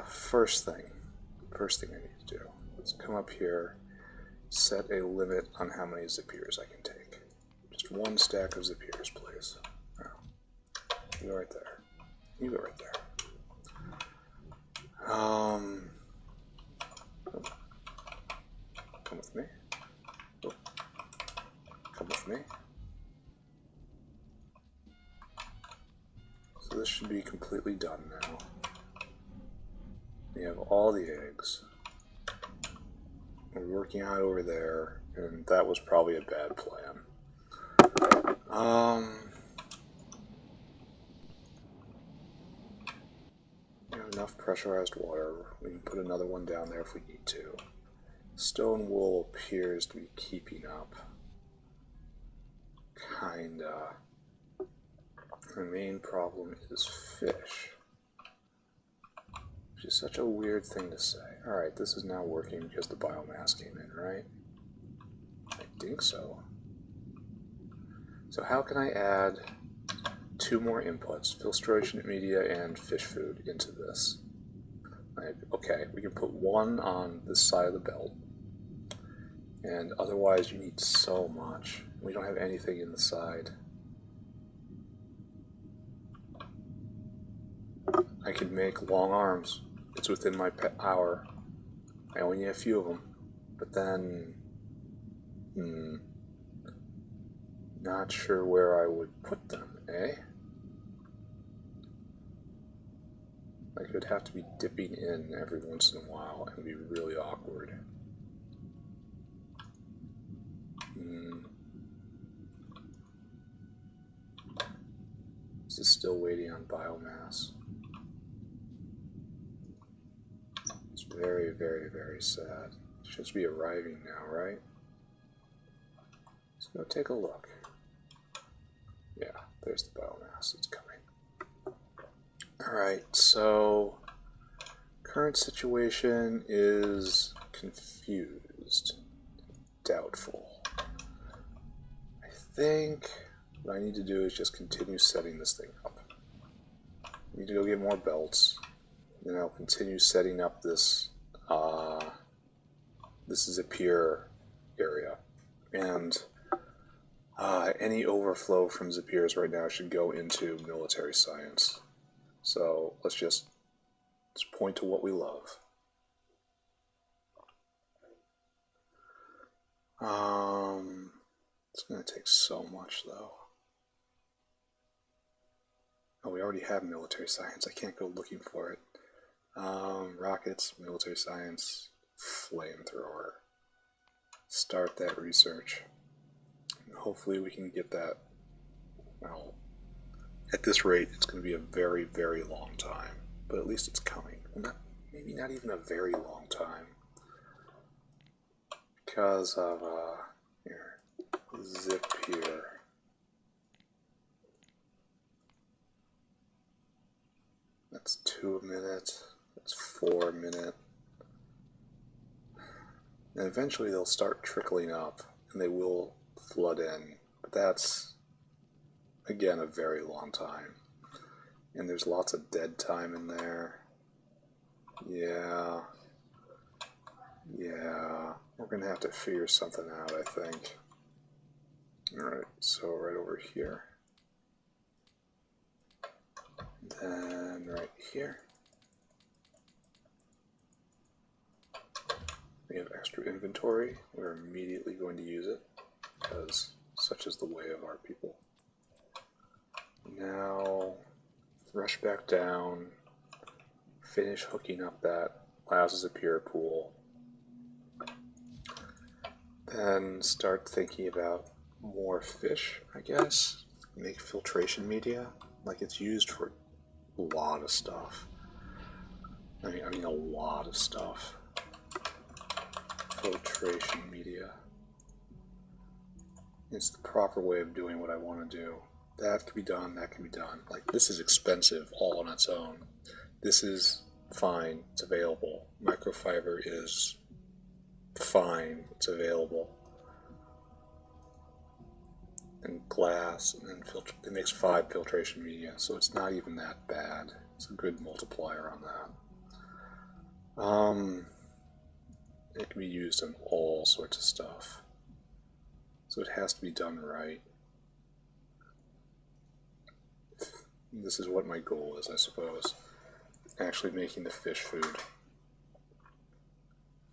First thing I need to do is come up here, set a limit on how many Zipirs I can take. Just one stack of Zipirs, please. Oh, you go right there. You go right there. Come with me. Oh. Come with me. So this should be completely done now. We have all the eggs. We're working out over there, and that was probably a bad plan. We have enough pressurized water. We can put another one down there if we need to. Stone wool appears to be keeping up. Kinda. The main problem is fish. Which is such a weird thing to say. Alright, this is now working because the biomass came in, right? I think so. So how can I add 2 more inputs, filtration media and fish food, into this? Okay, we can put 1 on this side of the belt. And otherwise you need so much. We don't have anything in the side. I could make long arms. It's within my power. I only need a few of them. But then... not sure where I would put them, eh? Like, it would have to be dipping in every once in a while and be really awkward. This is still waiting on biomass. It's very, very, very sad. It should be arriving now, right? Let's go take a look. Yeah, there's the biomass. It's coming. Alright, so current situation is confused, doubtful. I think what I need to do is just continue setting this thing up. I need to go get more belts, then I'll continue setting up this this Zipir area. And Any overflow from Zipirs right now should go into military science. So let's point to what we love. It's going to take so much, though. Oh, we already have military science. I can't go looking for it. Rockets, military science, flamethrower. Start that research. Hopefully we can get that. Well, at this rate, it's going to be a very, very long time. But at least it's coming. Maybe not even a very long time. Because of, here, Zipir. That's 2 a minute. That's 4 a minute. And eventually they'll start trickling up, and they will flood in. But that's, again, a very long time. And there's lots of dead time in there. Yeah. We're going to have to figure something out, I think. Alright, so right over here. Then right here. We have extra inventory. We're immediately going to use it, because such is the way of our people. Now, rush back down, finish hooking up that last Zipir pool, then start thinking about more fish, I guess. Make filtration media. Like, it's used for a lot of stuff. I mean a lot of stuff. Filtration media. It's the proper way of doing what I want to do. That can be done, that can be done. Like, this is expensive all on its own. This is fine, it's available. Microfiber is fine, it's available. And glass, and then it makes 5 filtration media, so it's not even that bad. It's a good multiplier on that. It can be used in all sorts of stuff. So it has to be done right. This is what my goal is, I suppose. Actually making the fish food.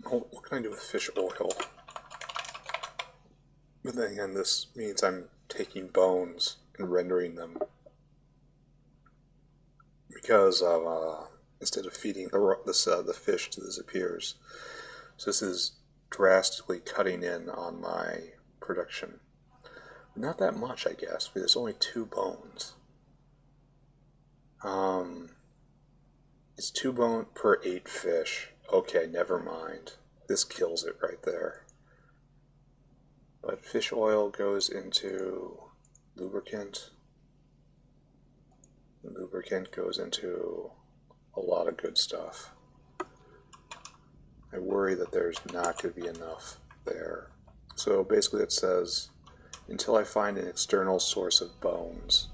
What can I do with fish oil? But then again, this means I'm taking bones and rendering them. Because of, instead of feeding the fish to the Zipirs. So this is drastically cutting in on my production. Not that much, I guess, because there's only 2 bones. It's 2 bones per 8 fish. Okay, never mind. This kills it right there. But fish oil goes into lubricant. Lubricant goes into a lot of good stuff. I worry that there's not going to be enough there. So basically it says, until I find an external source of bones,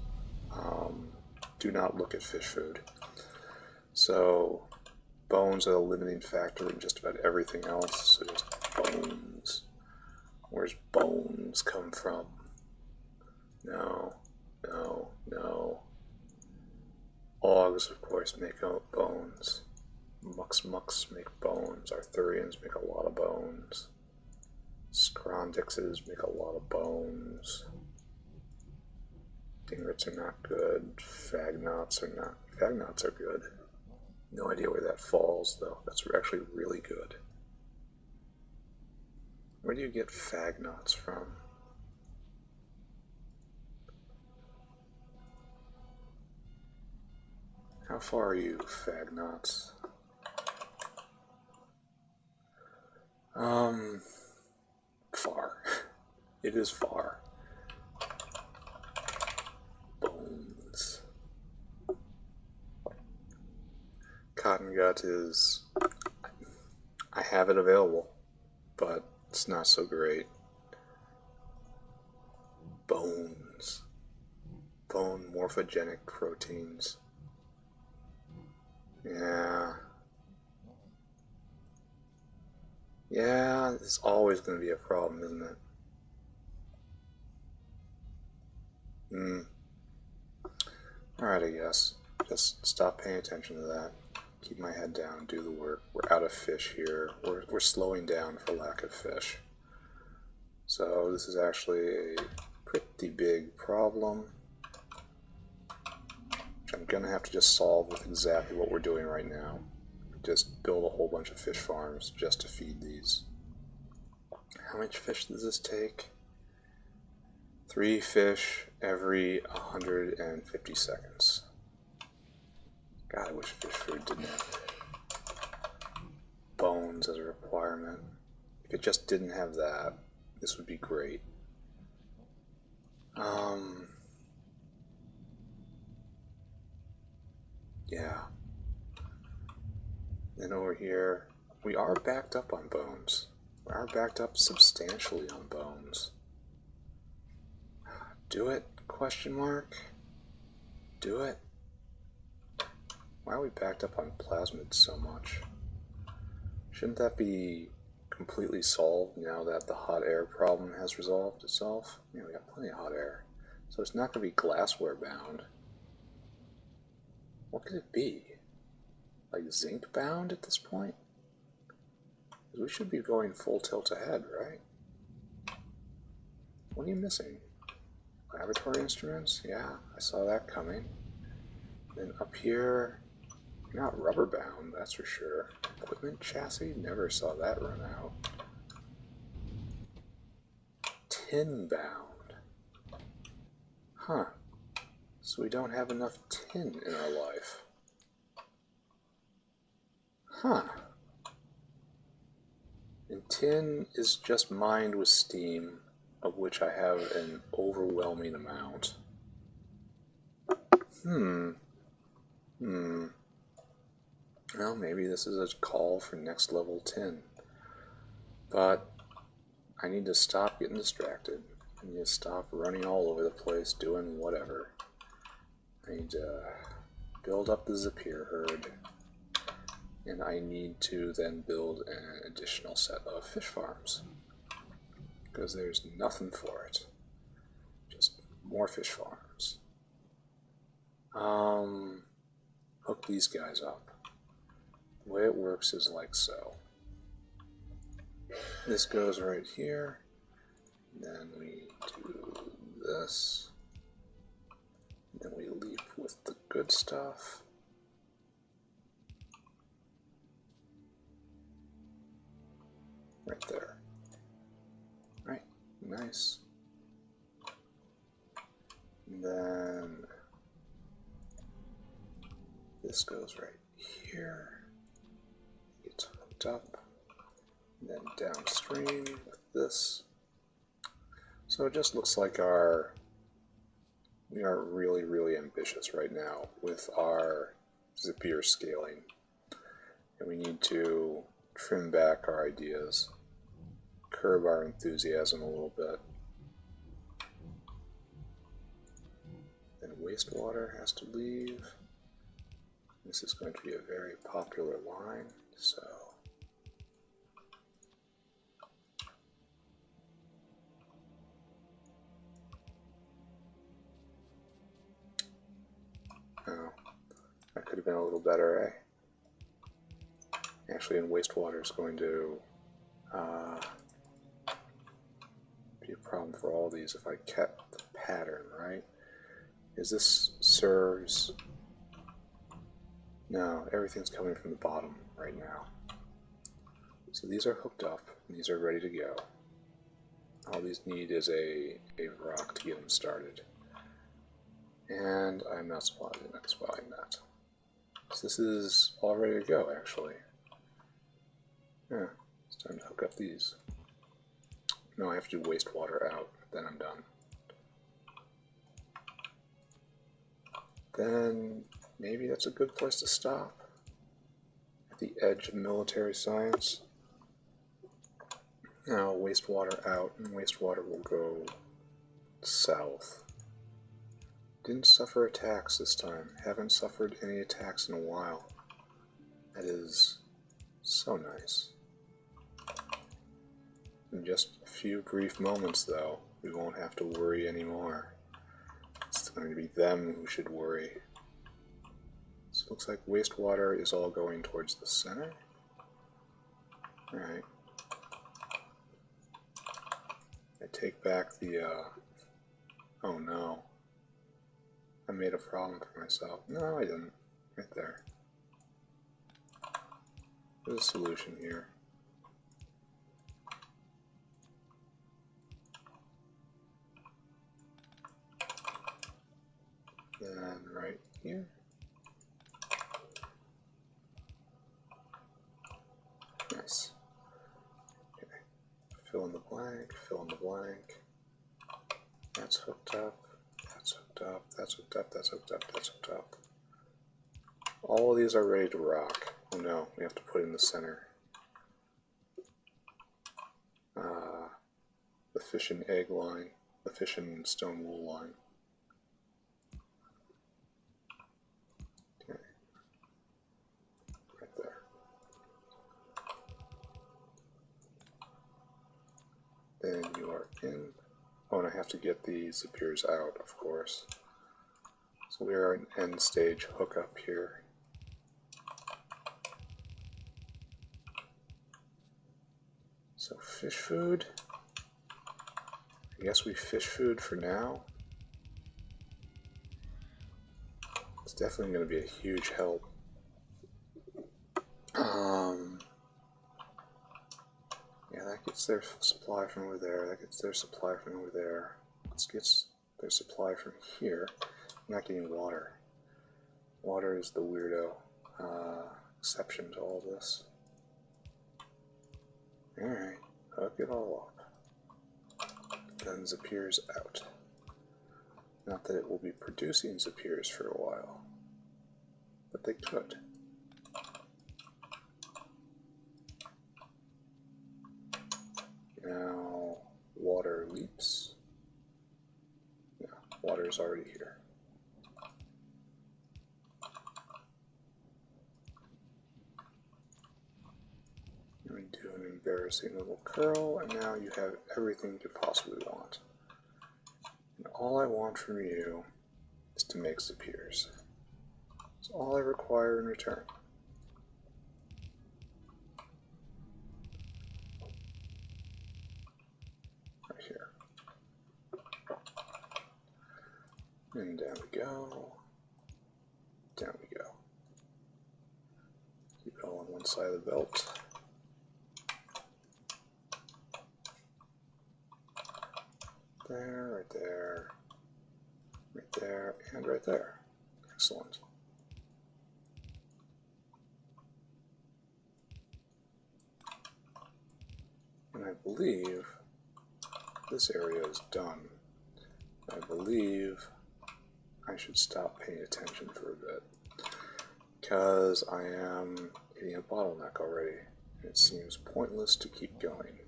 do not look at fish food. So bones are the limiting factor in just about everything else, so just bones. Where's bones come from? No. Augs, of course, make bones. Mucks make bones. Arthurians make a lot of bones. Scrondixes make a lot of bones. Dingrets are not good. Fagnots are not. Fagnots are good. No idea where that falls, though. That's actually really good. Where do you get fagnots from? How far are you, fagnots? Far. It is far. Bones. Cotton gut is... I have it available, but it's not so great. Bones. Bone morphogenic proteins. Yeah, it's always going to be a problem, isn't it? Alright, I guess. Just stop paying attention to that. Keep my head down, do the work. We're out of fish here. We're slowing down for lack of fish. So this is actually a pretty big problem, which I'm going to have to just solve with exactly what we're doing right now. Just build a whole bunch of fish farms just to feed these. How much fish does this take? 3 fish every 150 seconds. God, I wish fish food didn't have bones as a requirement. If it just didn't have that, this would be great. Yeah. Then over here, we are backed up on bones. We are backed up substantially on bones. Do it? Question mark? Do it? Why are we backed up on plasmids so much? Shouldn't that be completely solved now that the hot air problem has resolved itself? Yeah, we got plenty of hot air. So it's not going to be glassware bound. What could it be? Like zinc bound at this point? We should be going full tilt ahead, right? What are you missing? Laboratory instruments? Yeah, I saw that coming. Then up here, not rubber bound, that's for sure. Equipment chassis? Never saw that run out. Tin bound. Huh. So we don't have enough tin in our life. Huh. And tin is just mined with steam, of which I have an overwhelming amount. Well, maybe this is a call for next level tin. But I need to stop getting distracted. I need to stop running all over the place doing whatever. I need to build up the Zipir herd. And I need to then build an additional set of fish farms. Because there's nothing for it. Just more fish farms. Hook these guys up. The way it works is like so. This goes right here. Then we do this. Then we leap with the good stuff. Right there. Right, nice. And then this goes right here. Gets hooked up. And then downstream with this. So it just looks like we are really, really ambitious right now with our Zipir scaling. And we need to trim back our ideas, curb our enthusiasm a little bit. Then wastewater has to leave. This is going to be a very popular line, so oh, that could have been a little better, eh? Actually, in wastewater is going to be a problem for all these if I kept the pattern, right? Is this serves... No, everything's coming from the bottom right now. So these are hooked up, and these are ready to go. All these need is a rock to get them started. And I'm not supplying that. So this is all ready to go, actually. Yeah, it's time to hook up these. No, I have to do wastewater out, then I'm done. Then maybe that's a good place to stop. At the edge of military science. Now wastewater out, and wastewater will go south. Didn't suffer attacks this time. Haven't suffered any attacks in a while. That is so nice. In just a few brief moments, though, we won't have to worry anymore. going to be them who should worry. So it looks like wastewater is all going towards the center. Alright. I take back the, oh no. I made a problem for myself. No, I didn't. Right there. There's a solution here. And right here. Nice. Okay. Fill in the blank, fill in the blank. That's hooked up, that's hooked up, that's hooked up, that's hooked up, that's hooked up. All of these are ready to rock. Oh no, we have to put in the center. The fish and egg line, the fish and stone wool line. Okay. Right there. Then you are in. Oh, and I have to get the Zipirs out, of course. So we are an end stage hookup here. So fish food. I guess we fish food for now. It's definitely going to be a huge help. Yeah, that gets their supply from over there. That gets their supply from over there. This gets their supply from here. I'm not getting water. Water is the weirdo exception to all this. Alright, hook it all up. Then Zipirs out. Not that it will be producing Zipirs for a while, but they could. Now, water leaps. Yeah, water is already here. We do an embarrassing little curl, and now you have everything you could possibly want. And all I want from you is to make Zipirs. That's all I require in return. Right here. And down we go. Down we go. Keep it all on one side of the belt. There, right there, right there, and right there. Excellent. And I believe this area is done. I believe I should stop paying attention for a bit, because I am hitting a bottleneck already. It seems pointless to keep going.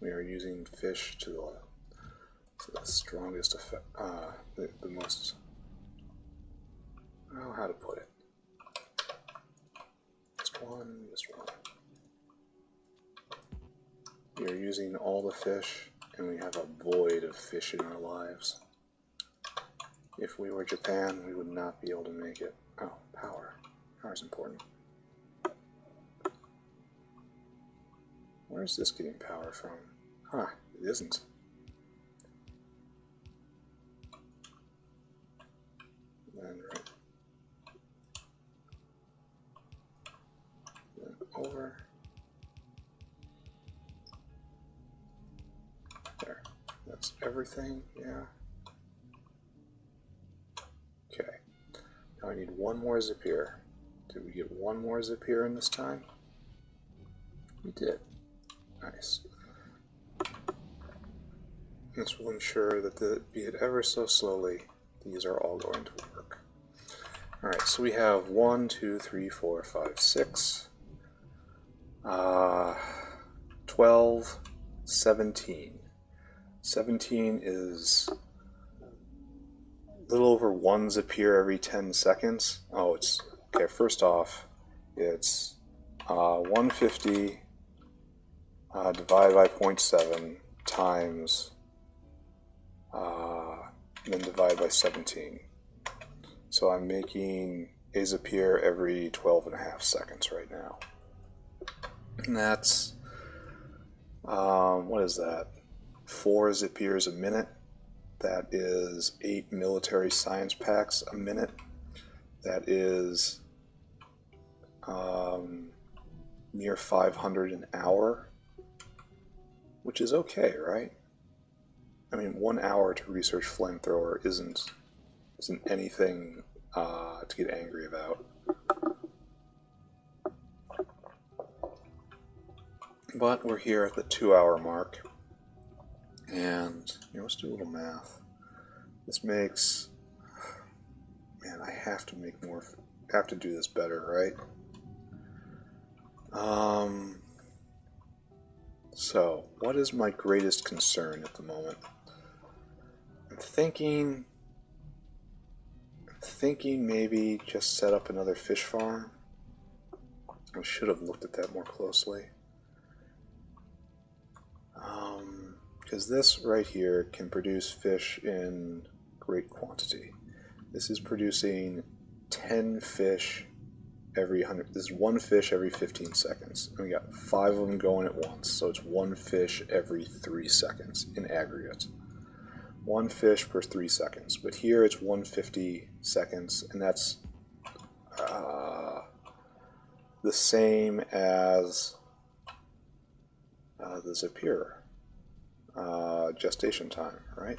We are using fish to the strongest effect, the most, I don't know how to put it. Just one. We are using all the fish, and we have a void of fish in our lives. If we were Japan, we would not be able to make it. Oh, power. Power is important. Where is this getting power from? Huh, it isn't. Then right. Then over. There. That's everything, yeah. Okay. Now I need one more Zipir. Did we get one more Zipir in this time? We did. Nice. This will ensure that, be it ever so slowly, these are all going to work. Alright, so we have 1, 2, 3, 4, 5, 6, 12, 17. 17 is a little over 1 Zipir every 10 seconds. Oh, it's, okay, first off, it's 150 divided by 0.7 times and then divide by 17. So I'm making a Zipir every 12.5 seconds right now. And that's, what is that? 4 Zipirs a minute. That is 8 military science packs a minute. That is near 500 an hour, which is okay, right? I mean, 1 hour to research flamethrower isn't anything to get angry about. But we're here at the 2-hour mark, and let's do a little math. This makes, man, I have to make more. Have to do this better, right? So, what is my greatest concern at the moment? I'm thinking maybe just set up another fish farm. I should have looked at that more closely. Because this right here can produce fish in great quantity. This is producing 10 fish every 100. This is 1 fish every 15 seconds. And we got 5 of them going at once, so it's 1 fish every 3 seconds in aggregate. 1 fish per 3 seconds. But here it's 150 seconds, and that's the same as the Zipir gestation time, right?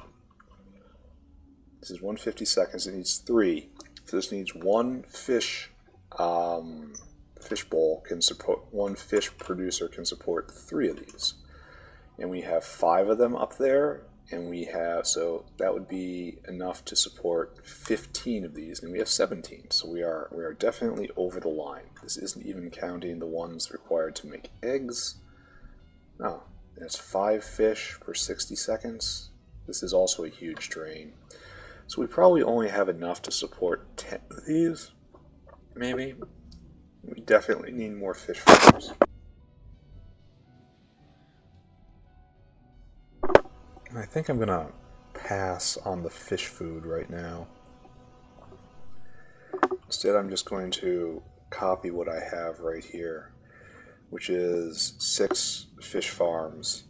This is 150 seconds. It needs 3. So this needs 1 fish. Fish bowl can support 1 fish producer can support 3 of these, and we have 5 of them up there, and we have, so that would be enough to support 15 of these, and we have 17. So we are definitely over the line. This isn't even counting the ones required to make eggs. No, that's 5 fish per 60 seconds. This is also a huge drain. So we probably only have enough to support 10 of these, maybe. We definitely need more fish farms. I think I'm gonna pass on the fish food right now. Instead, I'm just going to copy what I have right here, which is 6 fish farms,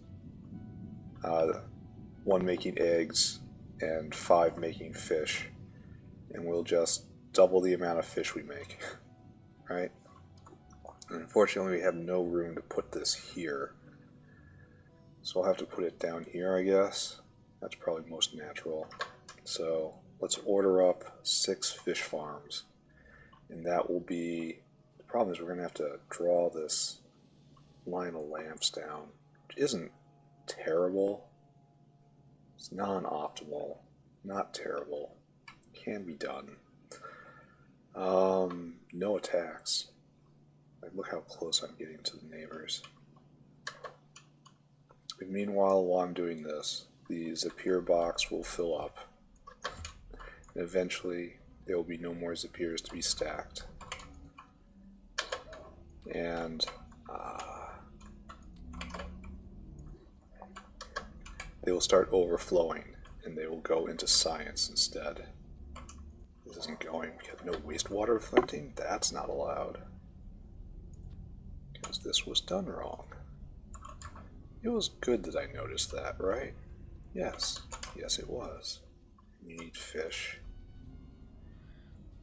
1 making eggs, and 5 making fish, and we'll just double the amount of fish we make, right? And unfortunately, we have no room to put this here, so I'll have to put it down here, I guess. That's probably most natural. So let's order up 6 fish farms, and that will be, the problem is we're going to have to draw this line of lamps down, which isn't terrible. It's non-optimal, not terrible, can be done. No attacks. Look how close I'm getting to the neighbors. And meanwhile, while I'm doing this, the Zipir box will fill up. And eventually, there will be no more Zipirs to be stacked. And they will start overflowing, and they will go into science instead. This isn't going. We have no wastewater flinting? That's not allowed. Because this was done wrong. It was good that I noticed that, right? Yes. Yes, it was. You need fish.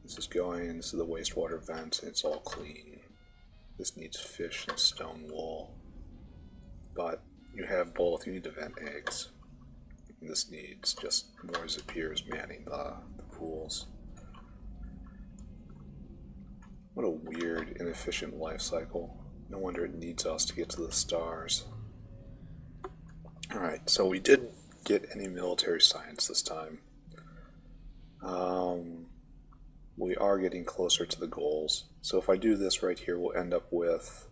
This is going, this is the wastewater vent, and it's all clean. This needs fish and stone wool. But you have both. You need to vent eggs. And this needs just more Zipirs manning the pools. What a weird, inefficient life cycle. No wonder it needs us to get to the stars. Alright, so we didn't get any military science this time. We are getting closer to the goals. So if I do this right here, we'll end up with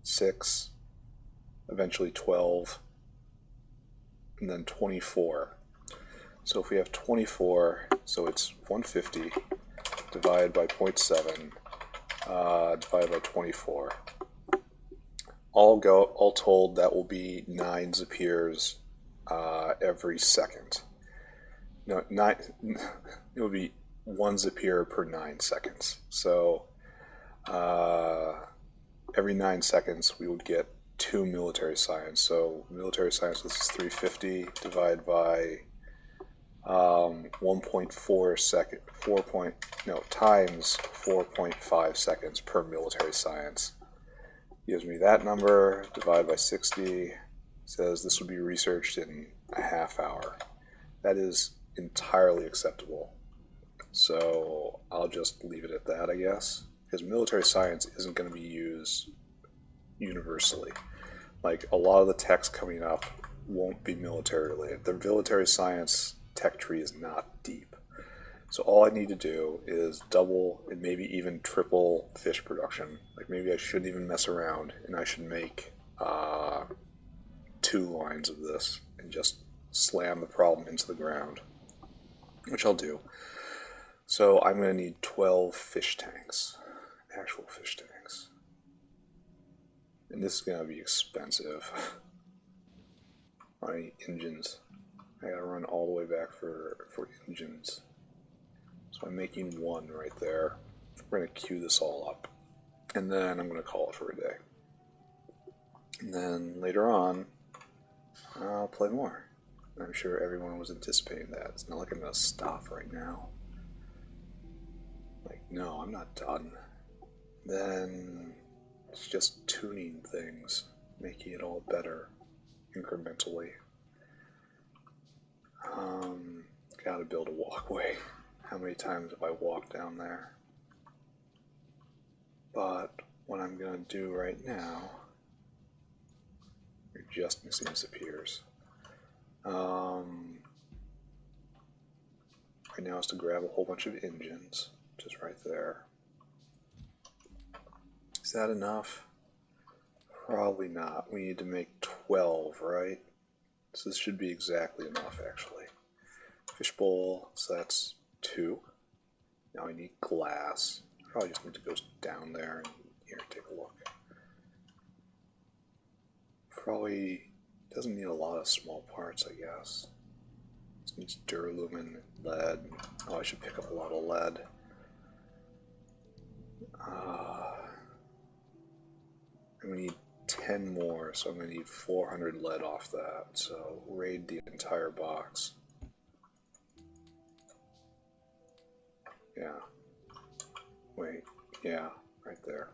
6, eventually 12, and then 24. So if we have 24, so it's 150 divided by 0.7 divided by 24. All told, that will be 9 Zipirs every second. no, nine, it would be 1 Zipir per 9 seconds. So every 9 seconds we would get 2 military science. So military science, this is 350 divided by 1.4 second, 4 point, no, times 4.5 seconds per military science. Gives me that number, divided by 60, says this would be researched in a half hour. That is entirely acceptable. So I'll just leave it at that, I guess, because military science isn't going to be used universally. Like, a lot of the text coming up won't be military related. The military science tech tree is not deep. So all I need to do is double and maybe even triple fish production. Like, maybe I shouldn't even mess around and I should make 2 lines of this and just slam the problem into the ground, which I'll do. So I'm going to need 12 fish tanks, actual fish tanks. And this is going to be expensive. I need engines. I gotta run all the way back for engines. So I'm making 1 right there. We're going to queue this all up. And then I'm going to call it for a day. And then later on, I'll play more. I'm sure everyone was anticipating that. It's not like I'm going to stop right now. Like, no, I'm not done. Then it's just tuning things, making it all better incrementally. Gotta build a walkway. How many times have I walked down there? But what I'm gonna do right now, you're just missing Zipirs. Right now is to grab a whole bunch of engines, just right there. Is that enough? Probably not. We need to make 12, right? So this should be exactly enough, actually. Fishbowl, so that's 2. Now I need glass. Probably just need to go down there and here, take a look. Probably doesn't need a lot of small parts, I guess. This needs duralumin, lead. Oh, I should pick up a lot of lead. And we need 10 more, so I'm going to need 400 lead off that. So raid the entire box. Yeah. Wait. Yeah, right there.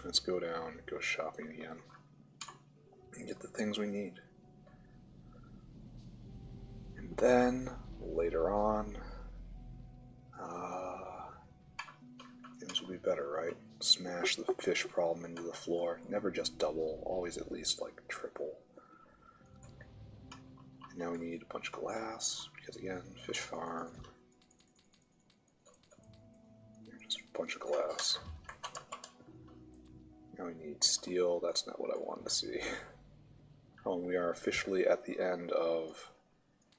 Let's go down, go shopping again, and get the things we need. And then, later on, things will be better, right? Smash the fish problem into the floor. Never just double, always at least like triple. And now we need a bunch of glass, because again, fish farm. Just a bunch of glass. Now we need steel. That's not what I wanted to see. Oh, and we are officially at the end of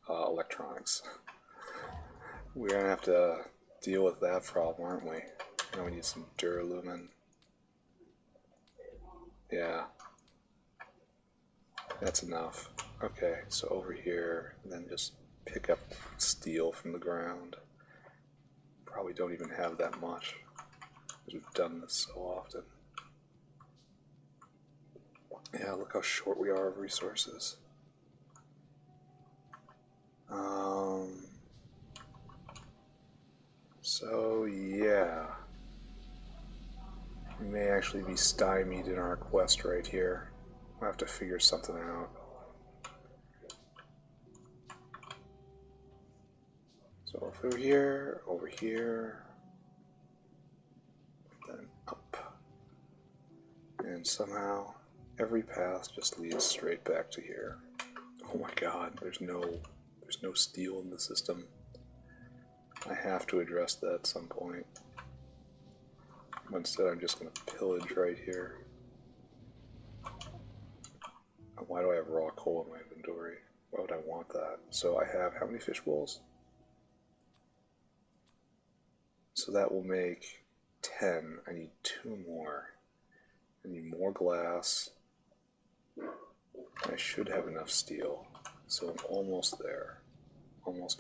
electronics. We're going to have to deal with that problem, aren't we? Now we need some duralumin. Yeah. That's enough. Okay, so over here, then just pick up steel from the ground. Probably don't even have that much, because we've done this so often. Yeah, look how short we are of resources. So yeah, we may actually be stymied in our quest right here. We'll have to figure something out. So over here, then up, and somehow every path just leads straight back to here. Oh my god, there's no steel in the system. I have to address that at some point. But instead I'm just going to pillage right here. Why do I have raw coal in my inventory? Why would I want that? So I have how many fish bowls? So that will make 10. I need 2 more. I need more glass. I should have enough steel. So I'm almost there. Almost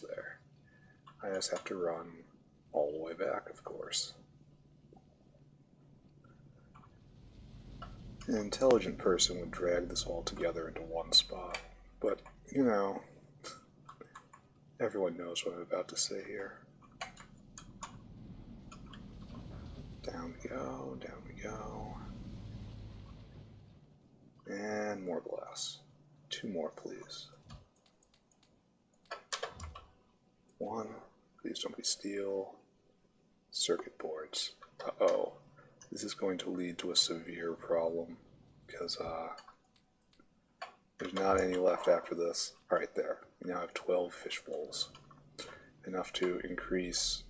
there. I just have to run all the way back, of course. An intelligent person would drag this all together into one spot, but, you know, everyone knows what I'm about to say here. Down we go, down we go. And more glass. 2 more, please. 1. Please don't be steel. Circuit boards. Uh-oh. This is going to lead to a severe problem, because there's not any left after this. Alright, there. We now have 12 fish bowls. Enough to increase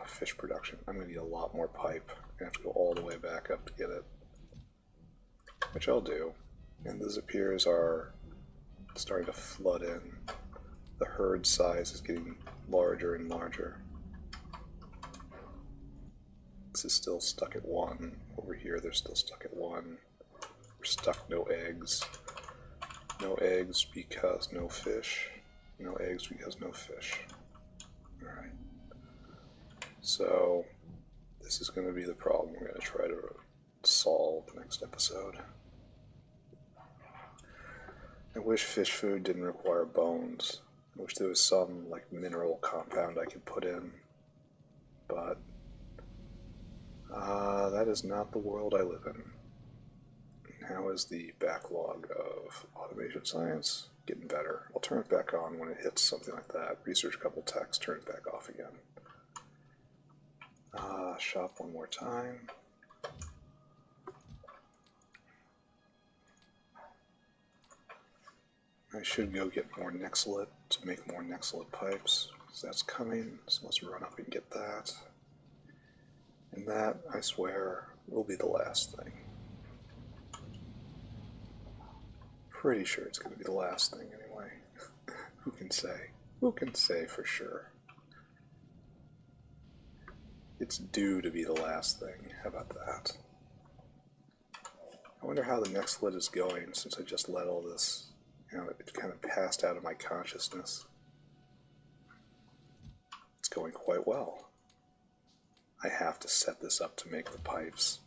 fish production. I'm going to need a lot more pipe. I'm going to have to go all the way back up to get it. Which I'll do. And the Zipirs are starting to flood in. The herd size is getting larger and larger. This is still stuck at 1. Over here they're still stuck at 1. We're stuck no eggs. No eggs because no fish. No eggs because no fish. Alright. So this is going to be the problem we're going to try to solve next episode. I wish fish food didn't require bones. I wish there was some like mineral compound I could put in. But that is not the world I live in. How is the backlog of automation science? Getting better. I'll turn it back on when it hits something like that. Research a couple texts, turn it back off again. Shop one more time. I should go get more Nexlet to make more Nexlet pipes, because that's coming, so let's run up and get that. And that, I swear, will be the last thing. Pretty sure it's going to be the last thing anyway. Who can say? Who can say for sure? It's due to be the last thing. How about that? I wonder how the Nexlet is going since I just let all this, it kind of passed out of my consciousness. It's going quite well. I have to set this up to make the pipes.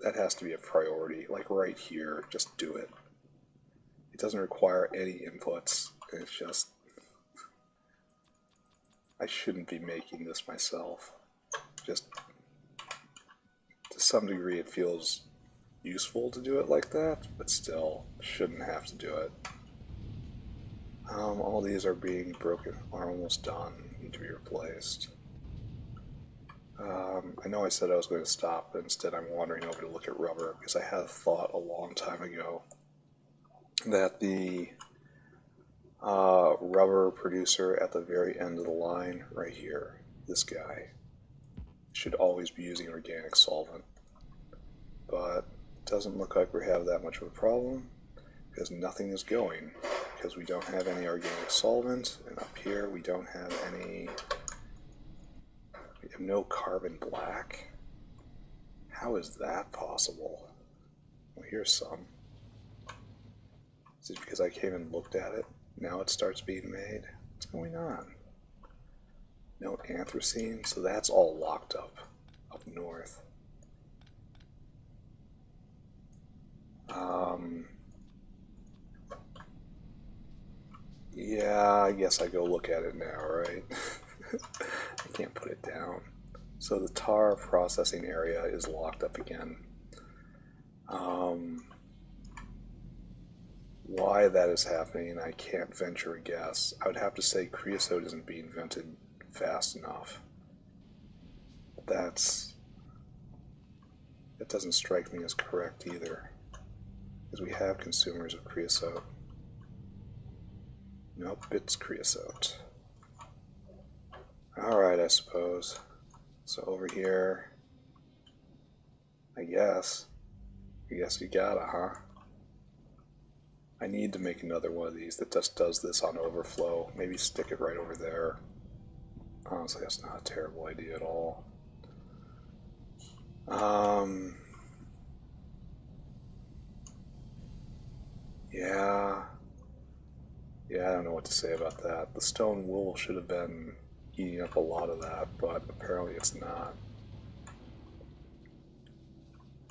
That has to be a priority. Like right here, just do it. It doesn't require any inputs. It's just... I shouldn't be making this myself. Just to some degree it feels useful to do it like that, but still shouldn't have to do it. All these are being broken, are almost done, need to be replaced. I know I said I was going to stop, but instead I'm wandering over to look at rubber, because I had thought a long time ago that the rubber producer at the very end of the line, right here, this guy, should always be using organic solvent. But it doesn't look like we have that much of a problem, because nothing is going, because we don't have any organic solvent, and up here we don't have any... We have no carbon black. How is that possible? Well, here's some. Is it because I came and looked at it? Now it starts being made? What's going on? No anthracene, so that's all locked up north. Yeah, I guess I go look at it now, right? I can't put it down. So the tar processing area is locked up again. Why that is happening, I can't venture a guess. I would have to say creosote isn't being vented fast enough. That doesn't strike me as correct either, because we have consumers of creosote. Nope, it's creosote. Alright, I suppose. So over here, I guess you gotta, huh? I need to make another one of these that just does this on overflow. Maybe stick it right over there. Honestly, that's not a terrible idea at all. Yeah. Yeah, I don't know what to say about that. The stone wool should have been eating up a lot of that, but apparently it's not.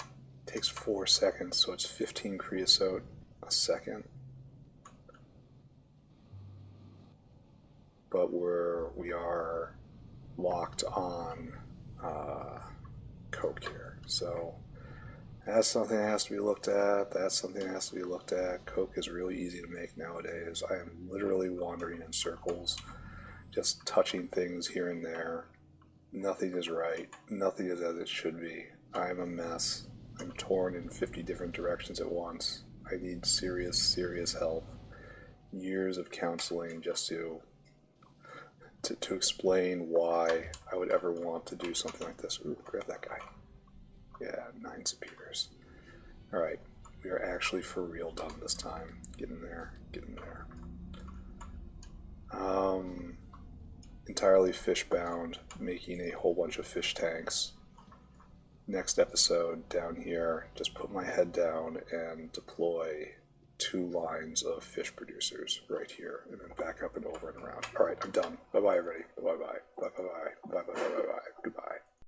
It takes 4 seconds, so it's 15 creosote a second. But we are locked on coke here, so that's something that has to be looked at. That's something that has to be looked at. Coke is really easy to make nowadays. I am literally wandering in circles, just touching things here and there. Nothing is right. Nothing is as it should be. I'm a mess. I'm torn in 50 different directions at once. I need serious, serious help. Years of counseling just to explain why I would ever want to do something like this. Ooh, grab that guy. Yeah, 9 Zipirs. Alright, we are actually for real done this time. Get in there, get in there. Entirely fish bound, making a whole bunch of fish tanks. Next episode, down here, just put my head down and deploy 2 lines of fish producers right here, and then back up and over and around. Alright, I'm done. Bye-bye, everybody. Bye-bye. Bye-bye. Bye-bye. Bye-bye. Goodbye.